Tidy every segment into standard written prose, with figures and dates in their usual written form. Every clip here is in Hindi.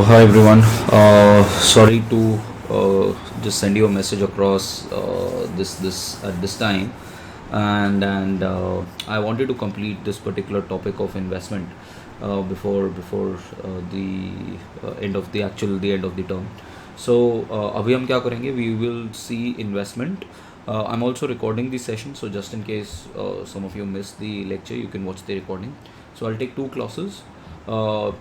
Hi everyone. Sorry to just send you a message across this at this time, and I wanted to complete this particular topic of investment before the end of the term. So अभी हम क्या करेंगे? We will see investment. I'm also recording the session, so just in case some of you missed the lecture, you can watch the recording. So I'll take two classes.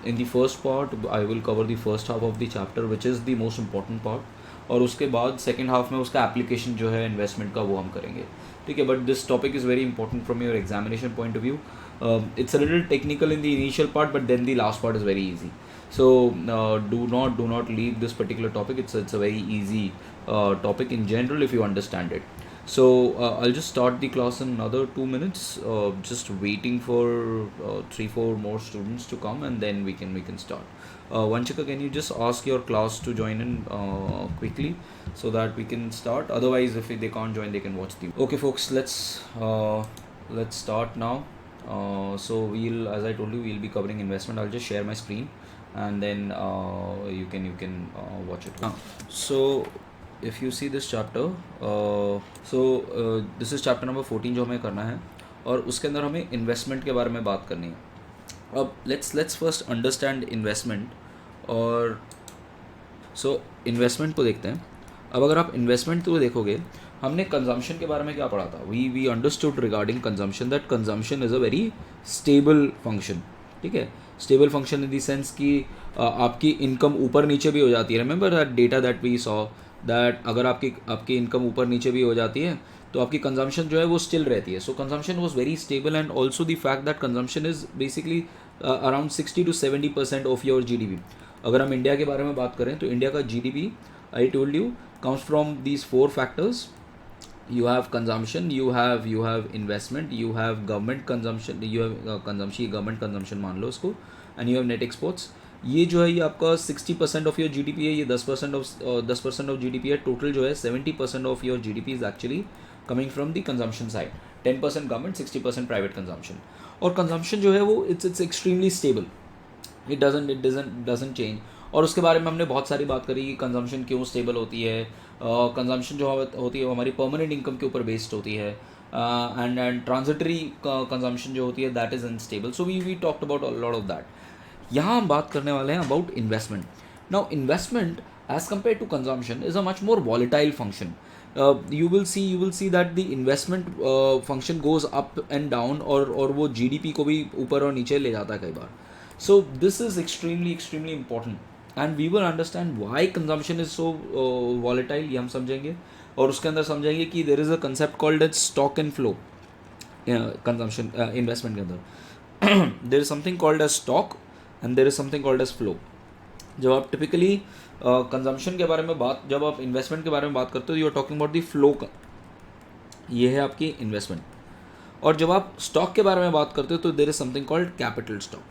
In the first part I will cover the first half of the chapter which is the most important part और उसके बाद सेकेंड हाफ में उसका एप्लीकेशन जो है इन्वेस्टमेंट का वो हम करेंगे. ठीक है, but this topic is very important from your examination point of view. It's a little technical in the initial part but then the last part is very easy. So do not leave this particular topic. It's a very easy topic in general if you understand it. So I'll just start the class in another 2 minutes. Just waiting for 3-4 more students to come and then we can start. Vanchika, can you just ask your class to join in quickly so that we can start? Otherwise, if they can't join, they can watch the. Okay, folks, let's start now. So as I told you, we'll be covering investment. I'll just share my screen and then you can watch it. So if you see this chapter, this is chapter number 14 जो हमें करना है और उसके अंदर हमें इन्वेस्टमेंट के बारे में बात करनी है. अब let's first understand investment. और so इन्वेस्टमेंट को देखते हैं. अब अगर आप इन्वेस्टमेंट को देखोगे, हमने कंजम्पशन के बारे में क्या पढ़ा था? We understood regarding consumption that consumption is a very stable function. ठीक है, stable function in the sense कि आपकी इनकम ऊपर नीचे भी हो जाती है. Remember that data that we saw that अगर आपकी इनकम ऊपर नीचे भी हो जाती है तो आपकी कंजम्पशन जो है वो स्टिल रहती है. So consumption was very stable and also the fact that consumption is basically around 60 to 70% of your GDP. अगर हम इंडिया के बारे में बात करें तो इंडिया का GDP, I told you, comes from these 4 factors. You have consumption, you have investment, you have government consumption, you have consumption, government consumption मान लो इसको, and you have net exports. ये जो है ये आपका 60% ऑफ योर GDP है. ये 10% ऑफ GDP है. टोटल जो है 70% of your GDP is actually coming from the consumption side. 10% government, 60% private consumption. और कंजम्पशन जो है वो it's extremely stable. It doesn't change. और उसके बारे में हमने बहुत सारी बात करी कि कंजम्पशन क्यों स्टेबल होती है. कंजम्पशन जो होती है वो हमारी परमानेंट इनकम के ऊपर बेस्ड होती है. एंड ट्रांजिटरी कंजम्पशन जो होती है that is unstable. So we talked about a lot of that. यहाँ हम बात करने वाले हैं about investment. Now investment as compared to consumption is a much more volatile function. You will see that the investment function goes up and down और वो GDP को भी ऊपर और नीचे ले जाता है कई बार. So this is extremely important and we will understand why consumption is so volatile. ये हम समझेंगे और उसके अंदर समझेंगे कि there is a concept called as stock and flow. consumption investment के अंदर there is something called as stock and there is something called as flow. जब आप टिपिकली कंजम्पशन के बारे में जब आप इन्वेस्टमेंट के बारे में बात करते हो you are talking about the flow का. ये है आपकी इन्वेस्टमेंट. और जब आप स्टॉक के बारे में बात करते हो तो there is something called capital stock.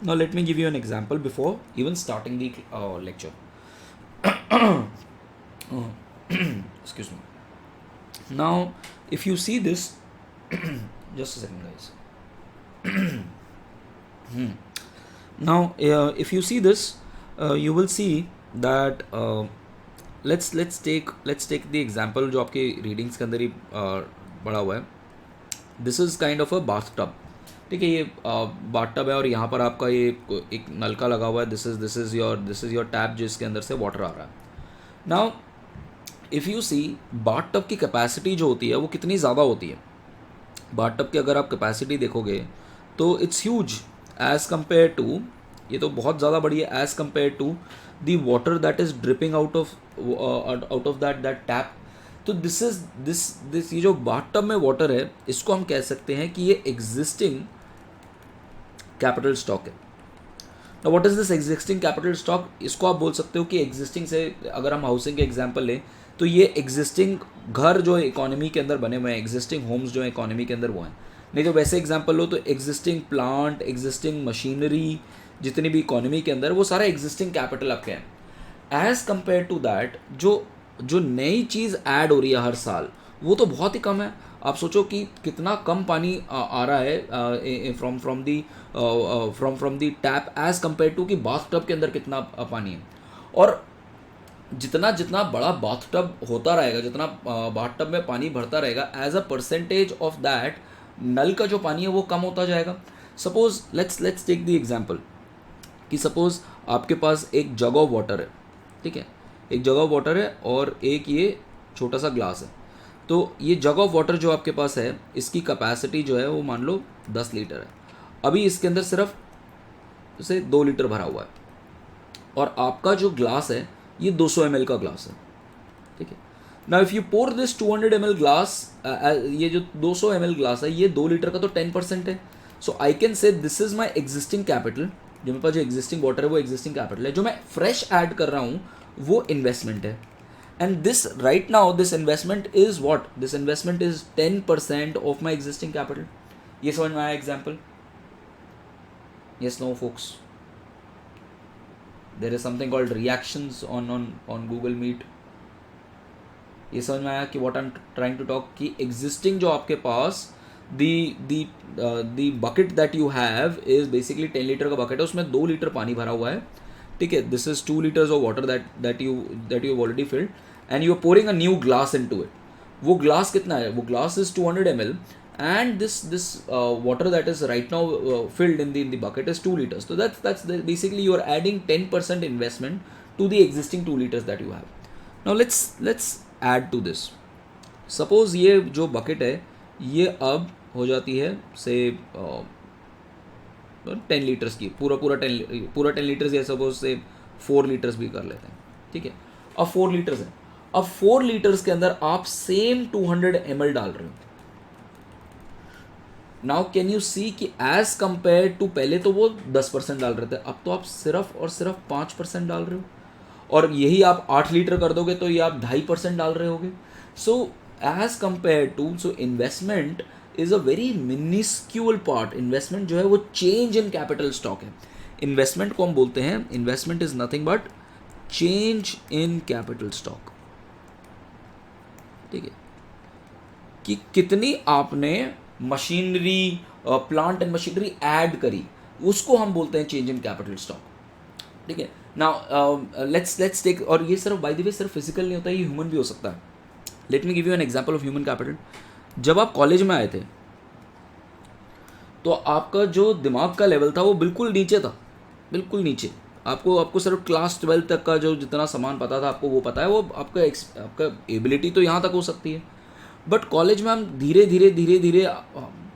Now let me give you an example before even starting the lecture. Excuse me. Now if you see this just a second guys. Now if you see this you will see that let's take the example जो आपके रीडिंग्स के अंदर ही पड़ा हुआ है. This is kind of a bathtub. ठीक है, ये बाथटब है और यहाँ पर आपका ये एक नलका लगा हुआ है. दिस इज़ योर टैप जिसके अंदर से वाटर आ रहा है. Now if you see bathtub की कैपेसिटी जो होती है वो कितनी ज़्यादा होती है. बाथटब की अगर आप कैपेसिटी देखोगे तो it's huge as compare to, ये तो बहुत ज़्यादा बड़ी है as compare to the water that is dripping out of that tap. तो दिस ये जो बाथटब में वाटर है इसको हम कह सकते हैं कि ये एग्जिस्टिंग कैपिटल स्टॉक है. तो what is this existing capital stock? इसको आप बोल सकते हो कि एग्जिस्टिंग से अगर हम हाउसिंग के एग्जाम्पल लें तो ये एग्जिस्टिंग घर जो इकोनॉमी के अंदर बने हुए हैं, एग्जिस्टिंग होम्स जो इकोनॉमी के अंदर वो हैं. नहीं तो वैसे एग्जाम्पल लो तो एग्जिस्टिंग प्लांट, एग्जिस्टिंग मशीनरी जितनी भी इकोनॉमी के अंदर वो सारा एग्जिस्टिंग कैपिटल आपके हैं. एज़ कम्पेयर टू दैट जो नई चीज़ ऐड हो रही है हर साल वो तो बहुत ही कम है. आप सोचो कि कितना कम पानी आ रहा है from the tap as compared to कि बाथ टब के अंदर कितना पानी है। और जितना जितना बड़ा बाथटब होता रहेगा, जितना बाथटब में पानी भरता रहेगा, as a percentage of that नल का जो पानी है वो कम होता जाएगा। Suppose let's take the example कि सपोज आपके पास एक जग ऑफ वाटर है, ठीक है, एक जग ऑफ वाटर है और एक ये छोटा सा ग्लास है। तो ये जग ऑफ वाटर जो आपके पास है, इसकी कैपेसिटी जो है वो मान लो 10 लीटर है। अभी इसके अंदर सिर्फ से 2 लीटर भरा हुआ है, और आपका जो ग्लास है ये 200 ml का ग्लास है, ठीक है। Now if you pour this 200 ml glass, ये जो 200 ml ग्लास है ये 2 लीटर का तो 10% है। So I can say this is my existing capital, जो मेरे पास जो एग्जिस्टिंग वाटर है वो एग्जिस्टिंग कैपिटल है। जो मैं फ्रेश ऐड कर रहा हूँ वो इन्वेस्टमेंट है। And this right now this investment is what, this investment is 10% of my existing capital. ये समझ में आया example? Yes, no folks? There is something called reactions on Google Meet. ये समझ में आया कि what I'm trying to talk कि existing जो आपके पास the bucket that you have is basically 10 litre का bucket है, उसमें 2 लीटर पानी भरा हुआ है, ठीक है। This is 2 liters of water that you have already filled and you are pouring a new glass into it. वो ग्लास कितना है? वो glass is 200 ml and this water that is right now filled in the bucket is 2 liters. So that's basically you are adding 10% investment to the existing 2 liters that you have. Now let's add to this. Suppose ये जो bucket है ये अब हो जाती है से 10 लीटर्स की, पूरा 10 लीटर्स या सपोज से 4 लीटर्स भी कर लेते हैं, ठीक है। अब 4 लीटर्स है, अब 4 लीटर्स के अंदर आप सेम 200 ml डाल रहे हो। नाउ कैन यू सी कि एज कंपेयर टू पहले तो वो 10% डाल रहे थे, अब तो आप सिर्फ और सिर्फ 5% डाल रहे हो, और यही आप 8 लीटर कर दोगे तो ये आप 2.5% डाल रहे होगे। So as compared to, so investment is a very minuscule part. Investment जो है वो चेंज इन कैपिटल स्टॉक है। इन्वेस्टमेंट को हम बोलते हैं, investment is nothing but change in capital stock, ठीक है। कि कितनी आपने machinery, plant and machinery add करी, उसको हम बोलते हैं चेंज इन कैपिटल स्टॉक, ठीक है। नाउ लेट्स टेक, और ये सिर्फ बाय द वे सिर्फ फिजिकल नहीं होता, ये ह्यूमन भी हो सकता है। Late me give you an example of human capital. जब आप कॉलेज में आए थे तो आपका जो दिमाग का लेवल था वो बिल्कुल नीचे था, बिल्कुल नीचे। आपको सिर्फ क्लास 12 तक का जो जितना सामान पता था आपको वो पता है, वो आपका एबिलिटी तो यहाँ तक हो सकती है। बट कॉलेज में हम धीरे धीरे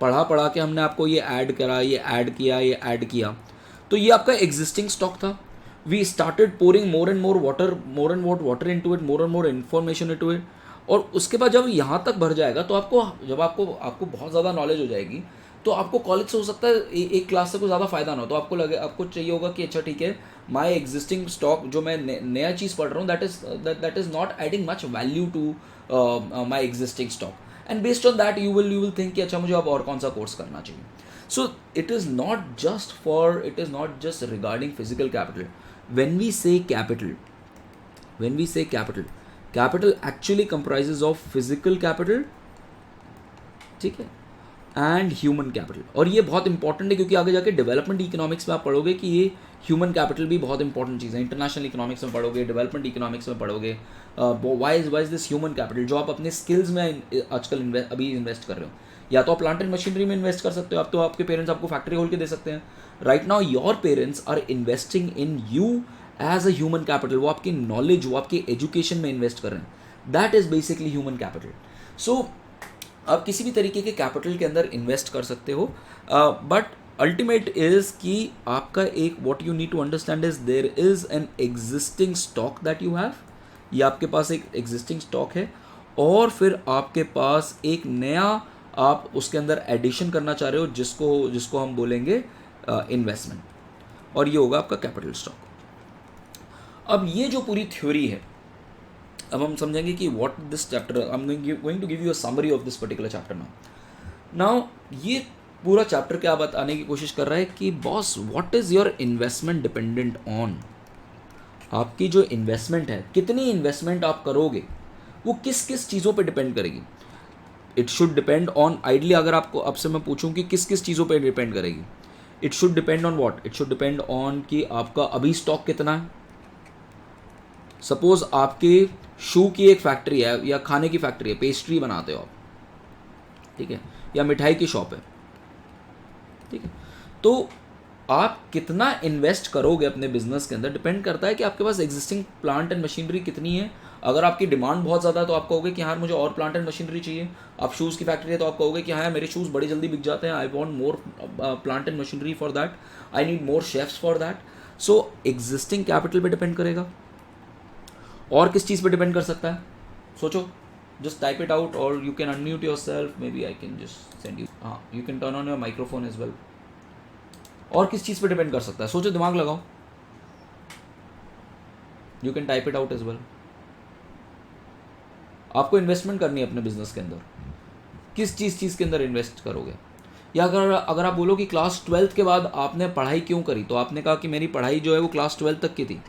पढ़ा के हमने आपको ये ऐड करा, ये ऐड किया, तो ये आपका एग्जिस्टिंग स्टॉक था। We started pouring more and more water into it, more and more information into it, और उसके बाद जब यहाँ तक भर जाएगा तो आपको बहुत ज़्यादा नॉलेज हो जाएगी, तो आपको कॉलेज से हो सकता है एक क्लास से कोई ज़्यादा फायदा ना हो, तो आपको चाहिए होगा कि अच्छा ठीक है, माई एग्जिस्टिंग स्टॉक जो मैं नया चीज़ पढ़ रहा हूँ that is not adding much value to my existing stock, and based on that you will think कि अच्छा मुझे अब और कौन सा कोर्स करना चाहिए। So it is not just regarding physical capital. when we say capital actually comprises of physical capital, ठीक है, एंड ह्यूमन कैपिटल। और ये बहुत इंपॉर्टेंट है क्योंकि आगे जाके डेवलपमेंट इकोनॉमिक्स में आप पढ़ोगे कि ये ह्यूमन कैपिटल भी बहुत इंपॉर्टेंट चीज़ है। इंटरनेशनल इकोनॉमिक्स में पढ़ोगे, डेवलपमेंट इकोनॉमिक्स में पढ़ोगे, why is this human capital, जो आप अपने स्किल्स में आजकल अभी इन्वेस्ट कर रहे हो। या तो आप प्लांट एंड मशीनरी में इन्वेस्ट कर सकते हो, आप तो आपके पेरेंट्स आपको फैक्ट्री खोल के दे सकते हैं। Right now your parents are investing in you as a human capital, वो आपकी नॉलेज, वो आपकी एजुकेशन में इन्वेस्ट कर रहे हैं। That is basically human capital. So आप किसी भी तरीके के कैपिटल के अंदर इन्वेस्ट कर सकते हो, बट अल्टीमेट इज कि आपका एक what you need to understand is there is an existing stock that you have. ये आपके पास एक एग्जिस्टिंग स्टॉक है, और फिर आपके पास एक नया आप उसके अंदर एडिशन करना चाह रहे हो, जिसको हम बोलेंगे इन्वेस्टमेंट, और ये होगा आपका कैपिटल स्टॉक। अब ये जो पूरी थ्योरी है, अब हम समझेंगे कि what this chapter, I am going to give you a summary of this particular chapter now. ये पूरा चैप्टर क्या बताने की कोशिश कर रहा है कि boss what is your investment dependent on. आपकी जो इन्वेस्टमेंट है, कितनी इन्वेस्टमेंट आप करोगे, वो किस किस चीज़ों पे डिपेंड करेगी। It should depend on, ideally अगर आपको आपसे मैं पूछूं कि किस किस चीज़ों पे डिपेंड करेगी, it should depend on what, it should depend on कि आपका अभी स्टॉक कितना है. सपोज आपके शू की एक फैक्ट्री है या खाने की फैक्ट्री है, पेस्ट्री बनाते हो आप, ठीक है, या मिठाई की शॉप है, ठीक है, तो आप कितना इन्वेस्ट करोगे अपने बिजनेस के अंदर डिपेंड करता है कि आपके पास एग्जिस्टिंग प्लांट एंड मशीनरी कितनी है. अगर आपकी डिमांड बहुत ज़्यादा है तो आप कहोगे कि हाँ मुझे और प्लांट एंड मशीनरी चाहिए. आप शूज़ की फैक्ट्री है तो आप कहोगे कि हाँ मेरे शूज़ बड़ी जल्दी बिक जाते हैं, I want more plant and machinery for that, I need more chefs for that. So existing capital पे डिपेंड करेगा. और किस चीज़ पे डिपेंड कर सकता है, सोचो, just type it out or you can unmute yourself, maybe I can just send you, हाँ you can turn on your microphone as well. और किस चीज़ पे डिपेंड कर सकता है, सोचो, दिमाग लगाओ. You can type it out as well. आपको इन्वेस्टमेंट करनी है अपने बिजनेस के अंदर, किस चीज़ के अंदर इन्वेस्ट करोगे. या अगर आप बोलो कि क्लास 12th के बाद आपने पढ़ाई क्यों करी, तो आपने कहा कि मेरी पढ़ाई जो है वो क्लास 12 तक की थी.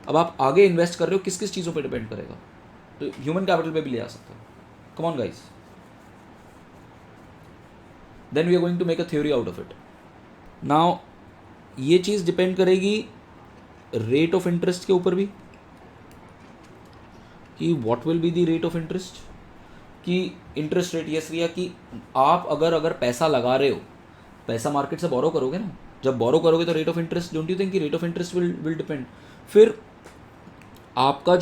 अब आप आगे इन्वेस्ट कर रहे हो, किस किस चीज़ों पे डिपेंड करेगा, तो ह्यूमन कैपिटल पे भी ले आ सकते हो. Come on guys, then we are going to make a theory out of it. Now ये चीज़ डिपेंड करेगी रेट ऑफ इंटरेस्ट के ऊपर भी, कि what will be the rate of interest, कि इंटरेस्ट रेट यस रिया, कि आप अगर पैसा लगा रहे हो, पैसा मार्केट से बोरो करोगे ना, जब बोरो करोगे तो rate of interest, don't you think कि rate of interest will depend. फिर आपका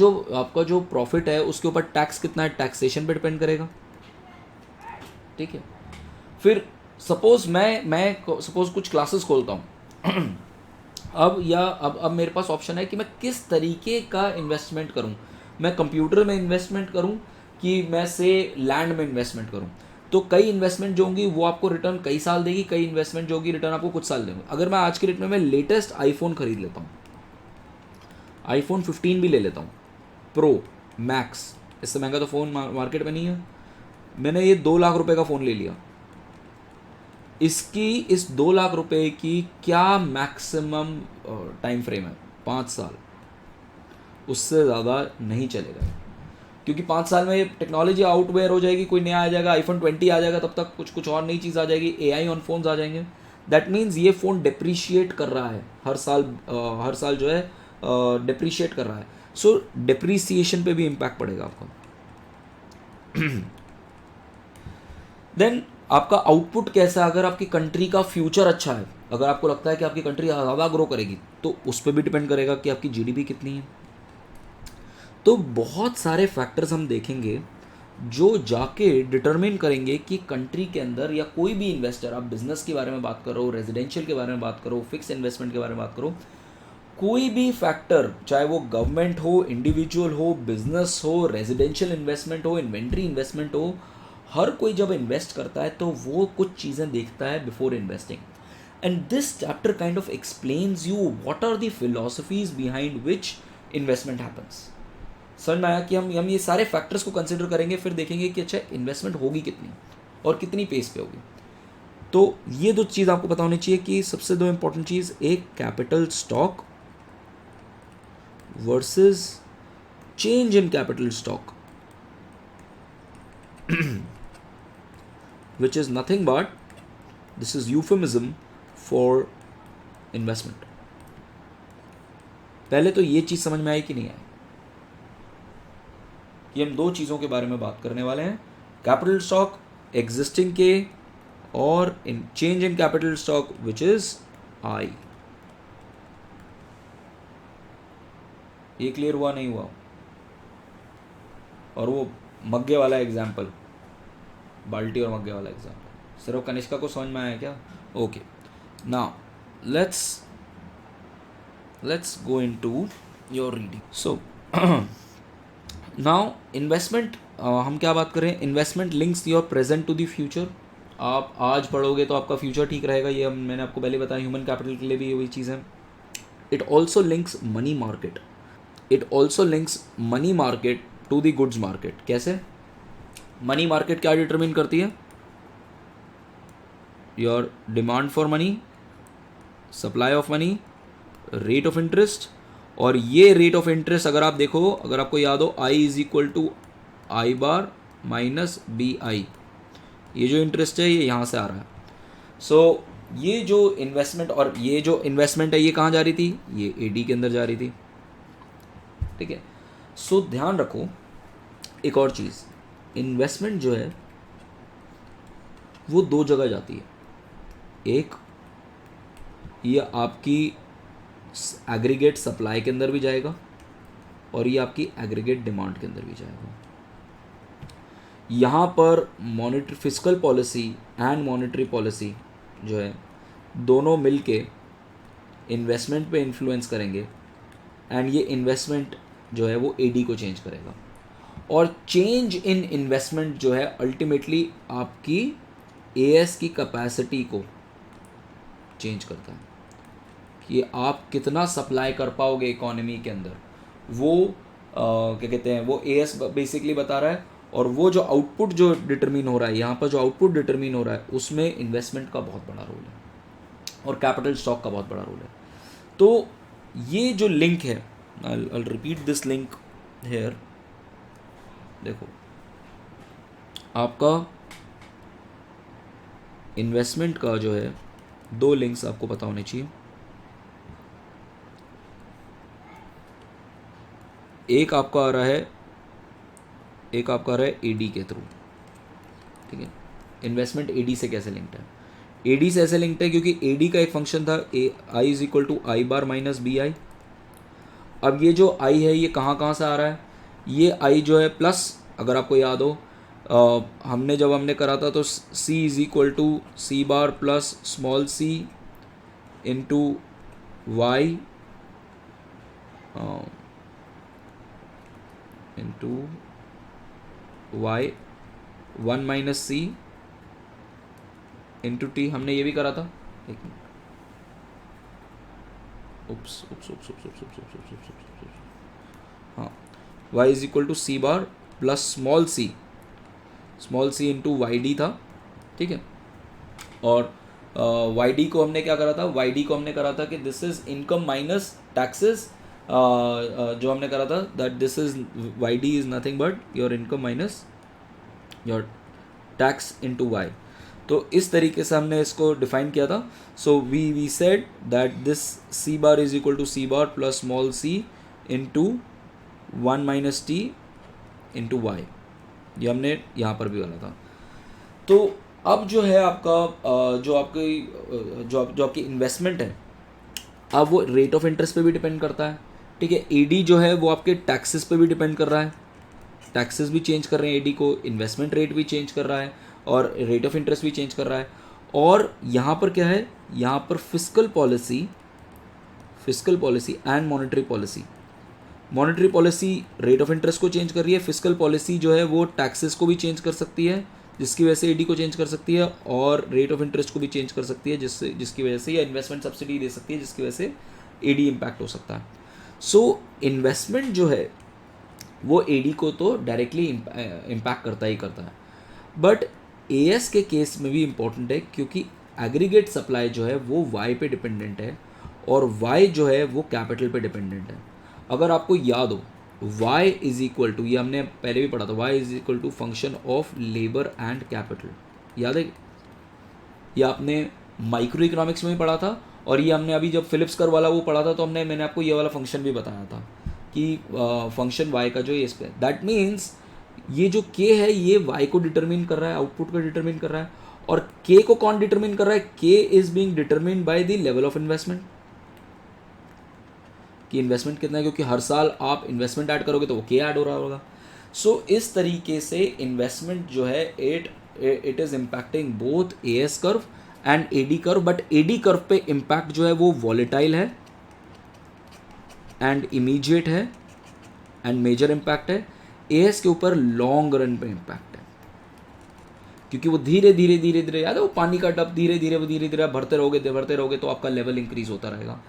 जो प्रॉफिट है उसके ऊपर टैक्स कितना है, टैक्सेशन पे डिपेंड करेगा, ठीक है. फिर सपोज मैं सपोज कुछ क्लासेस खोलता हूँ अब मेरे पास ऑप्शन है कि मैं किस तरीके का इन्वेस्टमेंट करूँ. मैं कंप्यूटर में इन्वेस्टमेंट करूँ कि मैं से लैंड में इन्वेस्टमेंट करूँ. तो कई इन्वेस्टमेंट जो होंगी वो आपको रिटर्न कई साल देगी, कई इन्वेस्टमेंट जो होगी रिटर्न आपको कुछ साल देंगे. अगर मैं आज के डेट में मैं लेटेस्ट आईफोन खरीद लेता हूँ, आईफोन 15 भी ले लेता हूँ प्रो मैक्स, इससे महंगा तो फ़ोन मार्केट में नहीं है. मैंने ये 2 लाख रुपए का फ़ोन ले लिया, इसकी इस 2 लाख रुपए की क्या मैक्सिमम टाइम फ्रेम है, 5 साल, उससे ज़्यादा नहीं चलेगा. क्योंकि 5 साल में ये टेक्नोलॉजी आउटवेयर हो जाएगी, कोई नया आ जाएगा, आईफोन 20 आ जाएगा, तब तक कुछ और नई चीज़ आ जाएगी, एआई ऑन फोन्स आ जाएंगे. दैट मीन्स ये फ़ोन डिप्रिशिएट कर रहा है हर साल जो है डिप्रिशिएट कर रहा है. सो डिप्रिसिएशन पे भी इम्पैक्ट पड़ेगा आपको. देन आपका आउटपुट कैसा है, अगर आपकी कंट्री का फ्यूचर अच्छा है, अगर आपको लगता है कि आपकी कंट्री ज़्यादा ग्रो करेगी, तो उस पर भी डिपेंड करेगा कि आपकी जीडीपी कितनी है. तो बहुत सारे फैक्टर्स हम देखेंगे जो जाके डिटरमिन करेंगे कि कंट्री के अंदर, या कोई भी इन्वेस्टर, आप बिजनेस के बारे में बात करो, रेजिडेंशियल के बारे में बात करो, फिक्स इन्वेस्टमेंट के बारे में बात करो, कोई भी फैक्टर, चाहे वो गवर्नमेंट हो, इंडिविजुअल हो, बिजनेस हो, रेजिडेंशियल इन्वेस्टमेंट हो, इन्वेंट्री इन्वेस्टमेंट हो, हर कोई जब इन्वेस्ट करता है तो वो कुछ चीज़ें देखता है before investing. And this chapter kind of explains you what are the philosophies behind which investment happens. समझ में आया कि हम ये सारे फैक्टर्स को कंसिडर करेंगे, फिर देखेंगे कि अच्छा इन्वेस्टमेंट होगी कितनी और कितनी पेस पे होगी. तो ये 2 चीज़ आपको पता होनी चाहिए कि सबसे 2 इंपॉर्टेंट चीज़, एक capital stock versus change in capital stock, which is nothing but this is euphemism for investment. पहले तो ये चीज़ समझ में आई कि नहीं आई कि हम 2 चीज़ों के बारे में बात करने वाले हैं, कैपिटल स्टॉक एग्जिस्टिंग के और in change in capital stock which is I. ये क्लियर हुआ नहीं हुआ? और वो मग्गे वाला एग्जाम्पल, बाल्टी और मग्गे वाला एग्जाम्पल, सिर्फ कनिष्का को समझ में आया क्या? Okay, now let's go into your reading. So now investment, हम क्या बात करें, investment links your present to the future. आप आज पढ़ोगे तो आपका फ्यूचर ठीक रहेगा, ये मैंने आपको पहले बताया. ह्यूमन कैपिटल के लिए भी वही चीज़ है. It also links money market, it also links money market to the goods market. कैसे? मनी मार्केट क्या डिटरमिन करती है? Your demand for money, supply of money, rate of interest. और ये रेट ऑफ इंटरेस्ट अगर आप देखो, अगर आपको याद हो, I is equal to I bar minus b i. ये जो इंटरेस्ट है ये यहाँ से आ रहा है। सो ये जो इन्वेस्टमेंट और ये जो इन्वेस्टमेंट है ये कहाँ जा रही थी, ये एडी के अंदर जा रही थी, ठीक है। सो ध्यान रखो एक और चीज़, इन्वेस्टमेंट जो है वो दो जगह जाती है, एक ये आपकी एग्रीगेट सप्लाई के अंदर भी जाएगा और ये आपकी एग्रीगेट डिमांड के अंदर भी जाएगा। यहाँ पर monetary fiscal policy and monetary policy जो है दोनों मिलके इन्वेस्टमेंट पे इन्फ्लुएंस करेंगे एंड ये इन्वेस्टमेंट जो है वो एडी को चेंज करेगा। और चेंज इन इन्वेस्टमेंट जो है अल्टीमेटली आपकी एएस की कैपेसिटी को चेंज करता है कि आप कितना सप्लाई कर पाओगे इकोनॉमी के अंदर, वो क्या कहते हैं, वो एएस बेसिकली बता रहा है। और वो जो आउटपुट जो डिटरमिन हो रहा है, यहाँ पर जो आउटपुट डिटरमिन हो रहा है उसमें इन्वेस्टमेंट का बहुत बड़ा रोल है और कैपिटल स्टॉक का बहुत बड़ा रोल है। तो ये जो लिंक है, I'll repeat this link hair, देखो आपका इन्वेस्टमेंट का जो है दो लिंक्स आपको पता होने चाहिए। एक आपका आ रहा है एडी के थ्रू, ठीक है। इन्वेस्टमेंट एडी से कैसे लिंक्ड है, एडी से ऐसे लिंक्ड है क्योंकि एडी का एक फंक्शन था I is equal to I bar minus b i. अब ये जो आई है ये कहाँ से आ रहा है, ये आई जो है प्लस, अगर आपको याद हो हमने जब करा था तो C is equal to C bar plus small C into Y into Y 1 minus c into T, हमने ये भी करा था। एक मिनट, हाँ, y is equal to C bar plus small C into Y d था, ठीक है। और वाई डी को हमने क्या करा था, वाई डी को हमने करा था कि this is income minus taxes, जो हमने करा था that this is Y D is nothing but your income minus your tax into Y. तो इस तरीके से हमने इसको डिफाइन किया था। So we said that this C bar is equal to C bar plus small C into 1 minus T into Y, ये हमने यहाँ पर भी करा था। तो अब जो है आपका जो आपकी इन्वेस्टमेंट है, अब वो रेट ऑफ इंटरेस्ट पे भी डिपेंड करता है, ठीक है। एडी जो है वो आपके टैक्सेस पे भी डिपेंड कर रहा है, टैक्सेस भी चेंज कर रहे हैं एडी को, इन्वेस्टमेंट रेट भी चेंज कर रहा है और रेट ऑफ इंटरेस्ट भी चेंज कर रहा है। और यहाँ पर क्या है, यहाँ पर fiscal policy and monetary policy rate of interest को चेंज कर रही है, फिस्कल पॉलिसी जो है वो टैक्सेस को भी चेंज कर सकती है जिसकी वजह से एडी को चेंज कर सकती है, और रेट ऑफ इंटरेस्ट को भी चेंज कर सकती है जिसकी वजह से, या इन्वेस्टमेंट सब्सिडी दे सकती है जिसकी वजह से एडी इम्पैक्ट हो सकता है। सो इन्वेस्टमेंट जो है वो एडी को तो डायरेक्टली इम्पैक्ट करता है, बट एएस के केस में भी इम्पॉर्टेंट है क्योंकि एग्रीगेट सप्लाई जो है वो वाई पे डिपेंडेंट है और वाई जो है वो कैपिटल पे डिपेंडेंट है। अगर आपको याद हो y इज इक्वल टू, ये हमने पहले भी पढ़ा था, y is equal to function of labour and capital, याद है? ये आपने माइक्रो इकोनॉमिक्स में भी पढ़ा था, और ये हमने अभी जब फिलिप्स कर्व वाला वो पढ़ा था तो मैंने आपको ये वाला फंक्शन भी बताया था कि फंक्शन y का जो ये इस पे, दैट मीन्स ये जो k है ये y को डिटरमिन कर रहा है, आउटपुट को डिटरमिन कर रहा है, और k को कौन डिटरमिन कर रहा है? k is being determine by the level of investment, कि इन्वेस्टमेंट कितना है, क्योंकि हर साल आप इन्वेस्टमेंट ऐड करोगे तो वो k ऐड हो रहा होगा। सो इस तरीके से इन्वेस्टमेंट जो है it is impacting both AS curve and AD curve, but AD curve पे इम्पैक्ट जो है वो वॉलेटाइल है एंड इमीडिएट है एंड मेजर इम्पैक्ट है। एएस के ऊपर लॉन्ग रन पे इम्पैक्ट है, क्योंकि वो धीरे धीरे याद है वो पानी का टब, धीरे धीरे भरते रहोगे तो आपका लेवल इंक्रीज होता रहेगा।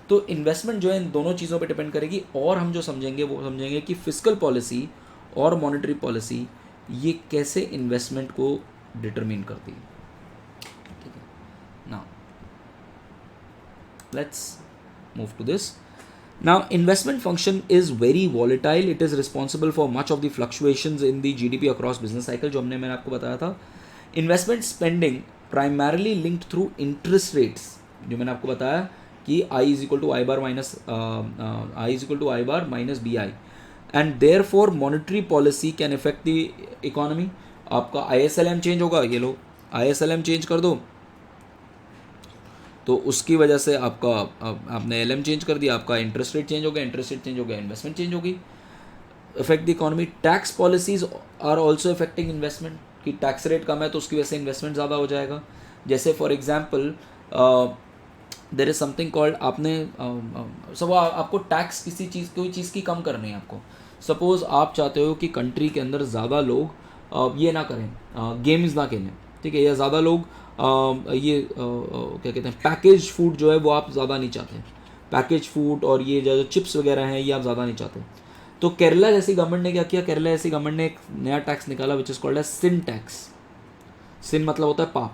तो इन्वेस्टमेंट जो है इन दोनों चीज़ों पे डिपेंड करेगी, और हम जो समझेंगे वो समझेंगे कि फिस्कल पॉलिसी और मॉनेटरी पॉलिसी ये कैसे इन्वेस्टमेंट को डिटरमिन करती है। ठीक है, now let's move to this. Now, investment function is very volatile. It is responsible for much of the fluctuations in the GDP across business cycle, जो मैंने आपको बताया था। Investment spending primarily linked through interest rates, जो मैंने आपको बताया कि I is equal to I bar minus b i, and therefore monetary policy can effect the economy. आपका ISLM चेंज होगा, ये लो ISLM चेंज कर दो तो उसकी वजह से आपका आपने LM चेंज कर दिया, आपका इंटरेस्ट रेट चेंज हो गया, इंटरेस्ट रेट चेंज हो गया, इन्वेस्टमेंट चेंज होगी, affect the economy. Tax policies are also affecting investment, कि टैक्स रेट कम है तो उसकी वजह से इन्वेस्टमेंट ज़्यादा हो जाएगा। जैसे for example there is something called, आपने सब आपको टैक्स किसी चीज़ कोई चीज़ की कम करनी है आपको। सपोज़ आप चाहते हो कि कंट्री के अंदर ज़्यादा लोग ये ना करें, गेम्स ना खेलें, ठीक है, या ज़्यादा लोग ये क्या कहते हैं पैकेज फूड जो है वो आप ज़्यादा नहीं चाहते, पैकेज फूड और ये जो चिप्स वगैरह हैं ये आप ज़्यादा नहीं चाहते। तो केरला जैसी गवर्नमेंट ने क्या किया, केरला जैसी गवर्नमेंट ने एक नया टैक्स निकाला which is called as sin tax. Sin मतलब होता है पाप।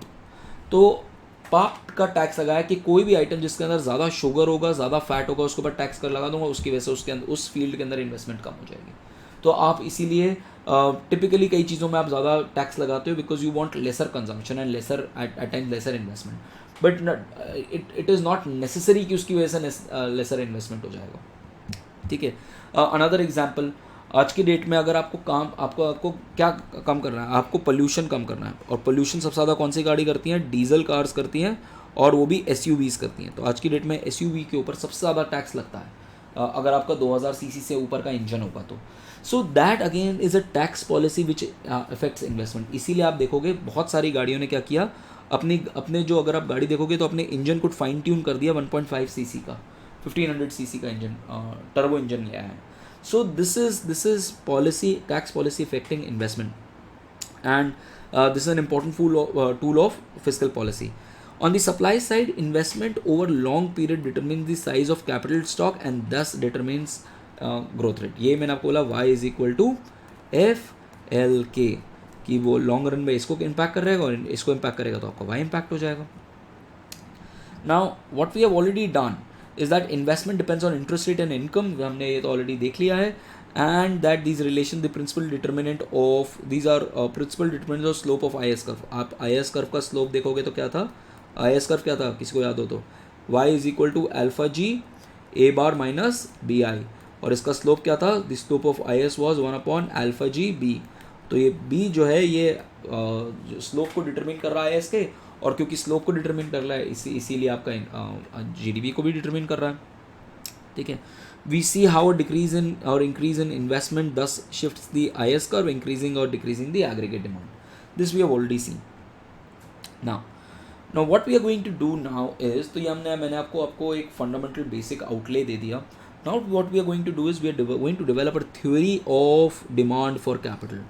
तो पाप का टैक्स लगाया कि कोई भी आइटम जिसके अंदर ज़्यादा शुगर होगा, ज़्यादा फैट होगा, उसके ऊपर टैक्स कर लगा दूंगा, उसकी वजह से उसके अंदर उस फील्ड के अंदर इन्वेस्टमेंट कम हो जाएगी। तो आप इसीलिए टिपिकली कई चीज़ों में आप ज़्यादा टैक्स लगाते हो because you want lesser consumption and lesser at times lesser investment, but it is not necessary कि उसकी वजह से लेसर इन्वेस्टमेंट हो जाएगा, ठीक है। अनदर एग्जाम्पल, आज की डेट में अगर आपको आपको क्या कम करना है, आपको पोल्यूशन कम करना है, और पोल्यूशन सबसे ज़्यादा कौन सी गाड़ी करती हैं, डीजल कार्स करती हैं, और वो भी SUVs करती हैं। तो आज की डेट में SUV के ऊपर सबसे ज़्यादा टैक्स लगता है अगर आपका 2000 cc से ऊपर का इंजन होगा तो। So that again is a tax policy which effects investment. इसीलिए आप देखोगे बहुत सारी गाड़ियों ने क्या किया, अपने जो अगर आप गाड़ी देखोगे तो अपने इंजन को फाइन ट्यून कर दिया, 1.5 cc का 1500 cc का इंजन, टर्बो इंजन ले आया है। So this is policy, tax policy affecting investment, and this is an important tool of fiscal policy. On the supply side, investment over long period determines the size of capital stock and thus determines growth rate. ये मैंने आपको बोला y is equal to FLK, कि वो लॉन्ग रन में इसको इम्पैक्ट कर रहेगा और इसको इम्पैक्ट करेगा तो आपका y इम्पैक्ट हो जाएगा। Now what we have already done is that investment depends on interest rate and income, हमने ये तो ऑलरेडी देख लिया है, and that these relation the principal determinant of these are principal determinants of slope of IS curve। आप IS curve का slope देखोगे तो क्या था, IS curve क्या था, किसी को याद हो तो y is equal to alpha g a bar minus bi, और इसका slope क्या था, the slope of IS was 1 upon alpha g b। तो ये b जो है ये स्लोप को डिटरमिन कर रहा है इसके, और क्योंकि स्लोप को डिटरमिन कर रहा है इसीलिए आपका GDP को भी डिटरमिन कर रहा है, ठीक है। We see how decrease in और increase in investment thus shifts the IS curve, increasing और decreasing the aggregate demand. This we have already seen. Now what we are going to do now is, तो ये मैंने आपको एक फंडामेंटल बेसिक आउटले दे दिया। Now what we are going to do is we are going to develop a theory of demand for capital.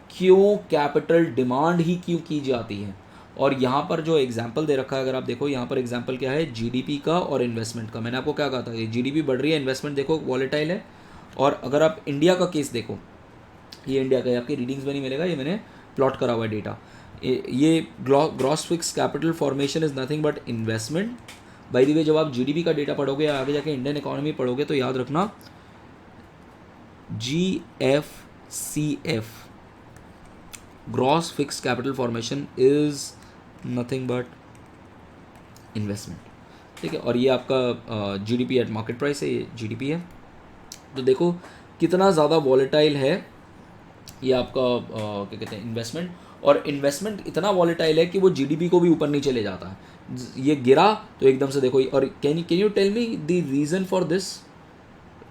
क्यों कैपिटल डिमांड ही क्यों की जाती है, और यहाँ पर जो एग्जाम्पल दे रखा है अगर आप देखो, यहाँ पर एग्जाम्पल क्या है, GDP का और इन्वेस्टमेंट का। मैंने आपको क्या कहा था, ये GDP बढ़ रही है, इन्वेस्टमेंट देखो वॉलेटाइल है। और अगर आप इंडिया का केस देखो, ये इंडिया का आपकी रीडिंग्स में नहीं मिलेगा, ये मैंने प्लॉट करा हुआ है डेटा। ये gross fix capital formation is nothing but investment. By the way जब आप GDP का डेटा पढ़ोगे या आगे जाके इंडियन इकोनॉमी पढ़ोगे तो याद रखना GFCF, gross fix capital formation is nothing but investment, ठीक है। और ये आपका GDP एट मार्केट प्राइस है, ये GDP है। तो देखो कितना ज़्यादा वॉलेटाइल है ये आपका क्या कहते हैं इन्वेस्टमेंट, और इन्वेस्टमेंट इतना वॉलेटाइल है कि वो GDP को भी ऊपर नीचे ले जाता है। ये गिरा तो एकदम से देखो, और can you tell me the reason for this.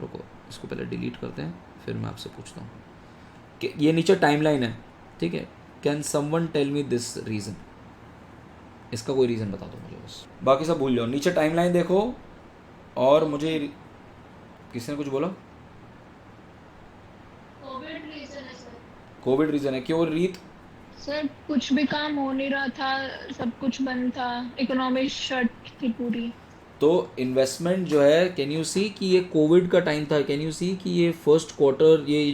रुको इसको पहले डिलीट करते हैं फिर मैं आपसे पूछता हूँ कि ये नीचे टाइमलाइन है, ठीक है। Can someone tell me this reason, इसका कोई रीज़न बता दो मुझे, बस बाकी सब भूल जाओ। नीचे टाइमलाइन देखो और मुझे किसी ने कुछ बोला, कोविड रीज़न है। क्यों रीत? सर कुछ भी काम हो नहीं रहा था, सब कुछ बंद था, इकोनॉमी शट थी पूरी। तो इन्वेस्टमेंट जो है, कैन यू सी कि ये कोविड का टाइम था, कैन यू सी कि ये फर्स्ट क्वार्टर, ये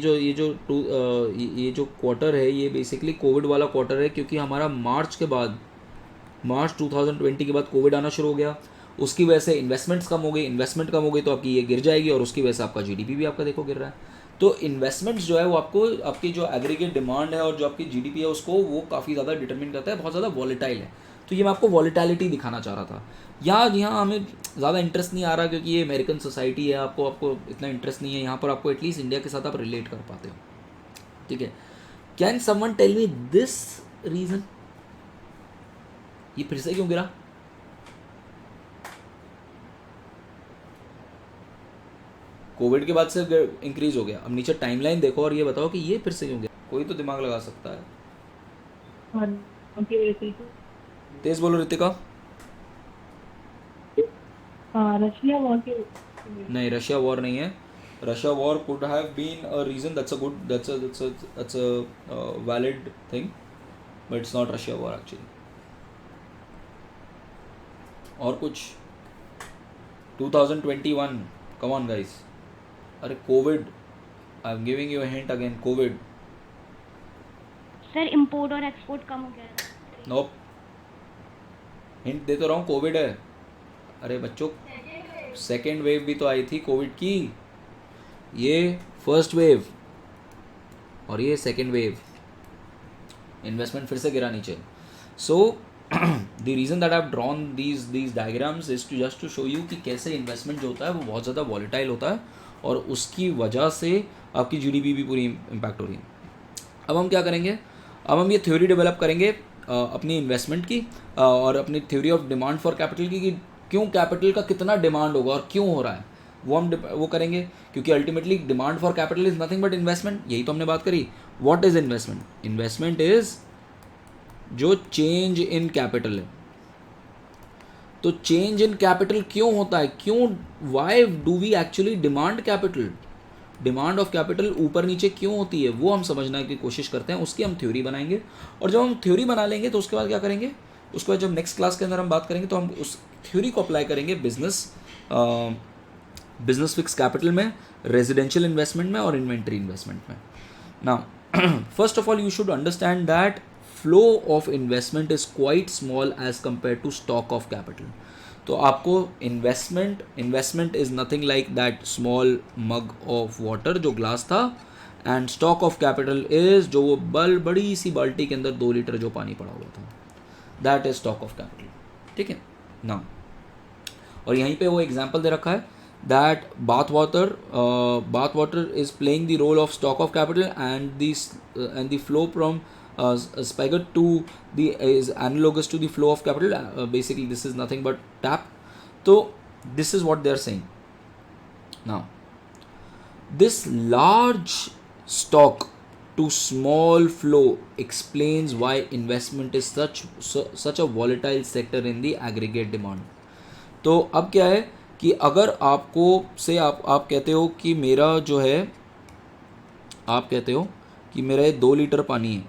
जो क्वार्टर है ये बेसिकली कोविड वाला क्वार्टर है, क्योंकि हमारा मार्च 2020 के बाद कोविड आना शुरू हो गया। उसकी वजह से इन्वेस्टमेंट कम हो गई तो आपकी ये गिर जाएगी, और उसकी वजह से आपका GDP भी आपका देखो गिर रहा है। तो इन्वेस्टमेंट्स जो है वो आपको आपकी जो एग्रीगेट डिमांड है और जो आपकी जीडीपी है उसको वो काफ़ी ज़्यादा डिटरमिन करता है, बहुत ज़्यादा वॉलेटाइल है। तो ये मैं आपको वॉलेटिलिटी दिखाना चाह रहा था। यहाँ हमें ज़्यादा इंटरेस्ट नहीं आ रहा क्योंकि ये अमेरिकन सोसाइटी है, आपको आपको इतना इंटरेस्ट नहीं है यहाँ पर, आपको एटलीस्ट इंडिया के साथ आप रिलेट कर पाते हो, ठीक है। Can someone tell me this reason, ये फिर से क्यों गिरा? कोविड के बाद से इंक्रीज हो गया, अब नीचे टाइमलाइन देखो और ये बताओ कि ये फिर से क्यों गया। कोई तो दिमाग लगा सकता है। हाँ, ओके, तेज बोलो रितिका। हाँ, रशिया वॉर के नहीं, रशिया वॉर नहीं है। Russia war could have been a reason, that's a good, that's a valid thing, but it's not Russia war actually. और कुछ 2021, कम ऑन गाइस। अरे Covid, I am giving you a hint again, Covid. Sir import और एक्सपोर्ट कम हो गया है। नोप, हिंट दे तो रहा हूँ, कोविड है। अरे बच्चों, सेकेंड वेव भी तो आई थी कोविड की, ये फर्स्ट वेव और ये सेकेंड वेव। इन्वेस्टमेंट फिर से गिरा नीचे। So the reason that I have drawn these diagrams is to just to show you कि कैसे इन्वेस्टमेंट जो होता है वो बहुत ज़्यादा वॉलेटाइल होता है और उसकी वजह से आपकी जीडीपी भी पूरी इम्पैक्ट हो रही है। अब हम क्या करेंगे, अब हम ये थ्योरी डेवलप करेंगे अपनी इन्वेस्टमेंट की और अपनी theory of demand for capital की, कि क्यों कैपिटल का कितना डिमांड होगा और क्यों हो रहा है, वो करेंगे। क्योंकि ultimately demand for capital is nothing but investment, यही तो हमने बात करी। What is investment? Investment is जो चेंज इन कैपिटल है। तो चेंज इन कैपिटल क्यों होता है, क्यों, why do we actually demand capital? Demand of capital ऊपर नीचे क्यों होती है वो हम समझने की कोशिश करते हैं, उसकी हम थ्योरी बनाएंगे। और जब हम थ्योरी बना लेंगे तो उसके बाद क्या करेंगे, उसके बाद जब नेक्स्ट क्लास के अंदर हम बात करेंगे तो हम उस थ्योरी को अप्लाई करेंगे बिजनेस फिक्स कैपिटल में, रेजिडेंशियल इन्वेस्टमेंट में और इन्वेंट्री इन्वेस्टमेंट में। Now first of all you should understand that flow of investment is quite small as compared to stock of capital. तो आपको investment is nothing like that small mug of water जो ग्लास था, and stock of capital is जो वो बड़ी सी बाल्टी के अंदर 2 लीटर जो पानी पड़ा हुआ था, that is stock of capital, ठीक है ना। और यहीं पे वो एग्जाम्पल दे रखा है that bath water is playing the role of stock of capital and the flow from spigot to the is analogous to the flow of capital. Basically this is nothing but tap. So this is what they are saying. Now this large stock to small flow explains why investment is such a volatile sector in the aggregate demand. तो अब क्या है कि अगर आपको से आप कहते हो कि मेरा जो है, आप कहते हो कि मेरा ये 2 लीटर पानी है,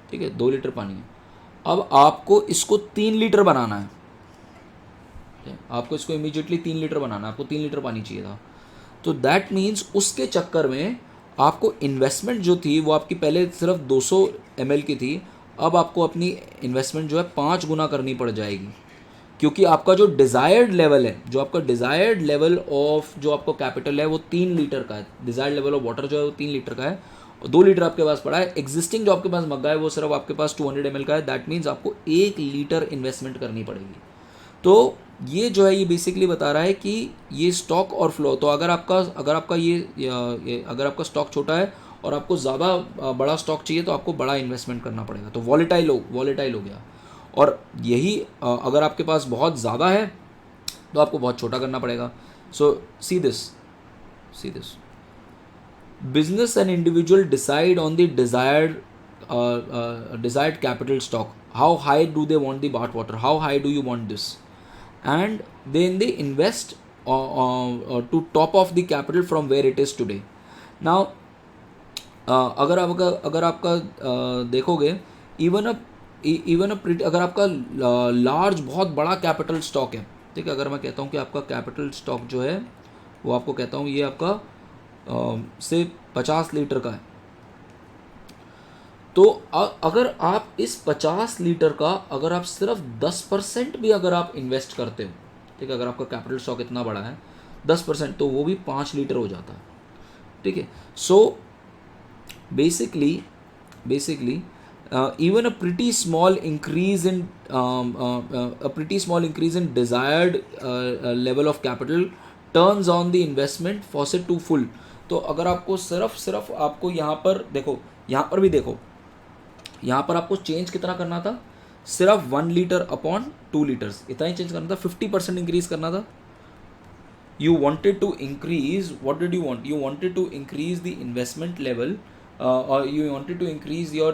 ठीक है, 2 लीटर पानी है। अब आपको इसको 3 लीटर बनाना है, आपको इसको इमीडिएटली 3 लीटर बनाना है, आपको 3 लीटर पानी चाहिए था। तो दैट मीन्स उसके चक्कर में आपको इन्वेस्टमेंट जो थी वो आपकी पहले सिर्फ 200 ml की थी, अब आपको अपनी इन्वेस्टमेंट जो है 5 गुना करनी पड़ जाएगी, क्योंकि आपका जो डिज़ायर्ड लेवल है, जो आपका डिज़ायर्ड लेवल ऑफ जो आपका कैपिटल है वो 3 लीटर का है, डिज़ायर्ड लेवल ऑफ वाटर जो है वो 3 लीटर का है और 2 लीटर आपके पास पड़ा है। एग्जिस्टिंग जो आपके पास मग्गा है वो सिर्फ आपके पास 200 ml का है, दैट मीन्स आपको 1 लीटर इन्वेस्टमेंट करनी पड़ेगी। तो ये जो है ये बेसिकली बता रहा है कि ये स्टॉक और फ्लो, तो अगर आपका अगर आपका स्टॉक छोटा है और आपको ज़्यादा बड़ा स्टॉक चाहिए तो आपको बड़ा इन्वेस्टमेंट करना पड़ेगा, तो वॉलेटाइल हो गया। और यही अगर आपके पास बहुत ज़्यादा है तो आपको बहुत छोटा करना पड़ेगा। So see this business and individual decide on the desired capital stock, how high do they want the bath water, how high do you want this, and then they invest to top of the capital from where it is today. Now अगर आपका देखोगे इवन अगर आपका लार्ज बहुत बड़ा कैपिटल स्टॉक है, ठीक है, अगर मैं कहता हूँ कि आपका कैपिटल स्टॉक जो है वो आपको कहता हूँ ये आपका से 50 लीटर का है, तो अगर आप इस 50 लीटर का अगर आप सिर्फ 10% भी अगर आप इन्वेस्ट करते हो, ठीक है, अगर आपका कैपिटल स्टॉक इतना बड़ा है 10%, तो वो भी 5 लीटर हो जाता है, ठीक है. सो basically even a pretty small increase in desired level of capital turns on the investment faucet to full. तो अगर आपको सिर्फ आपको यहाँ पर देखो, यहाँ पर भी देखो, यहाँ पर आपको चेंज कितना करना था, सिर्फ 1 लीटर अपॉन 2 लीटर्स इतना ही चेंज करना था, 50% इंक्रीज करना था. You wanted to increase, what did you want? You wanted to increase the investment level or you wanted to increase your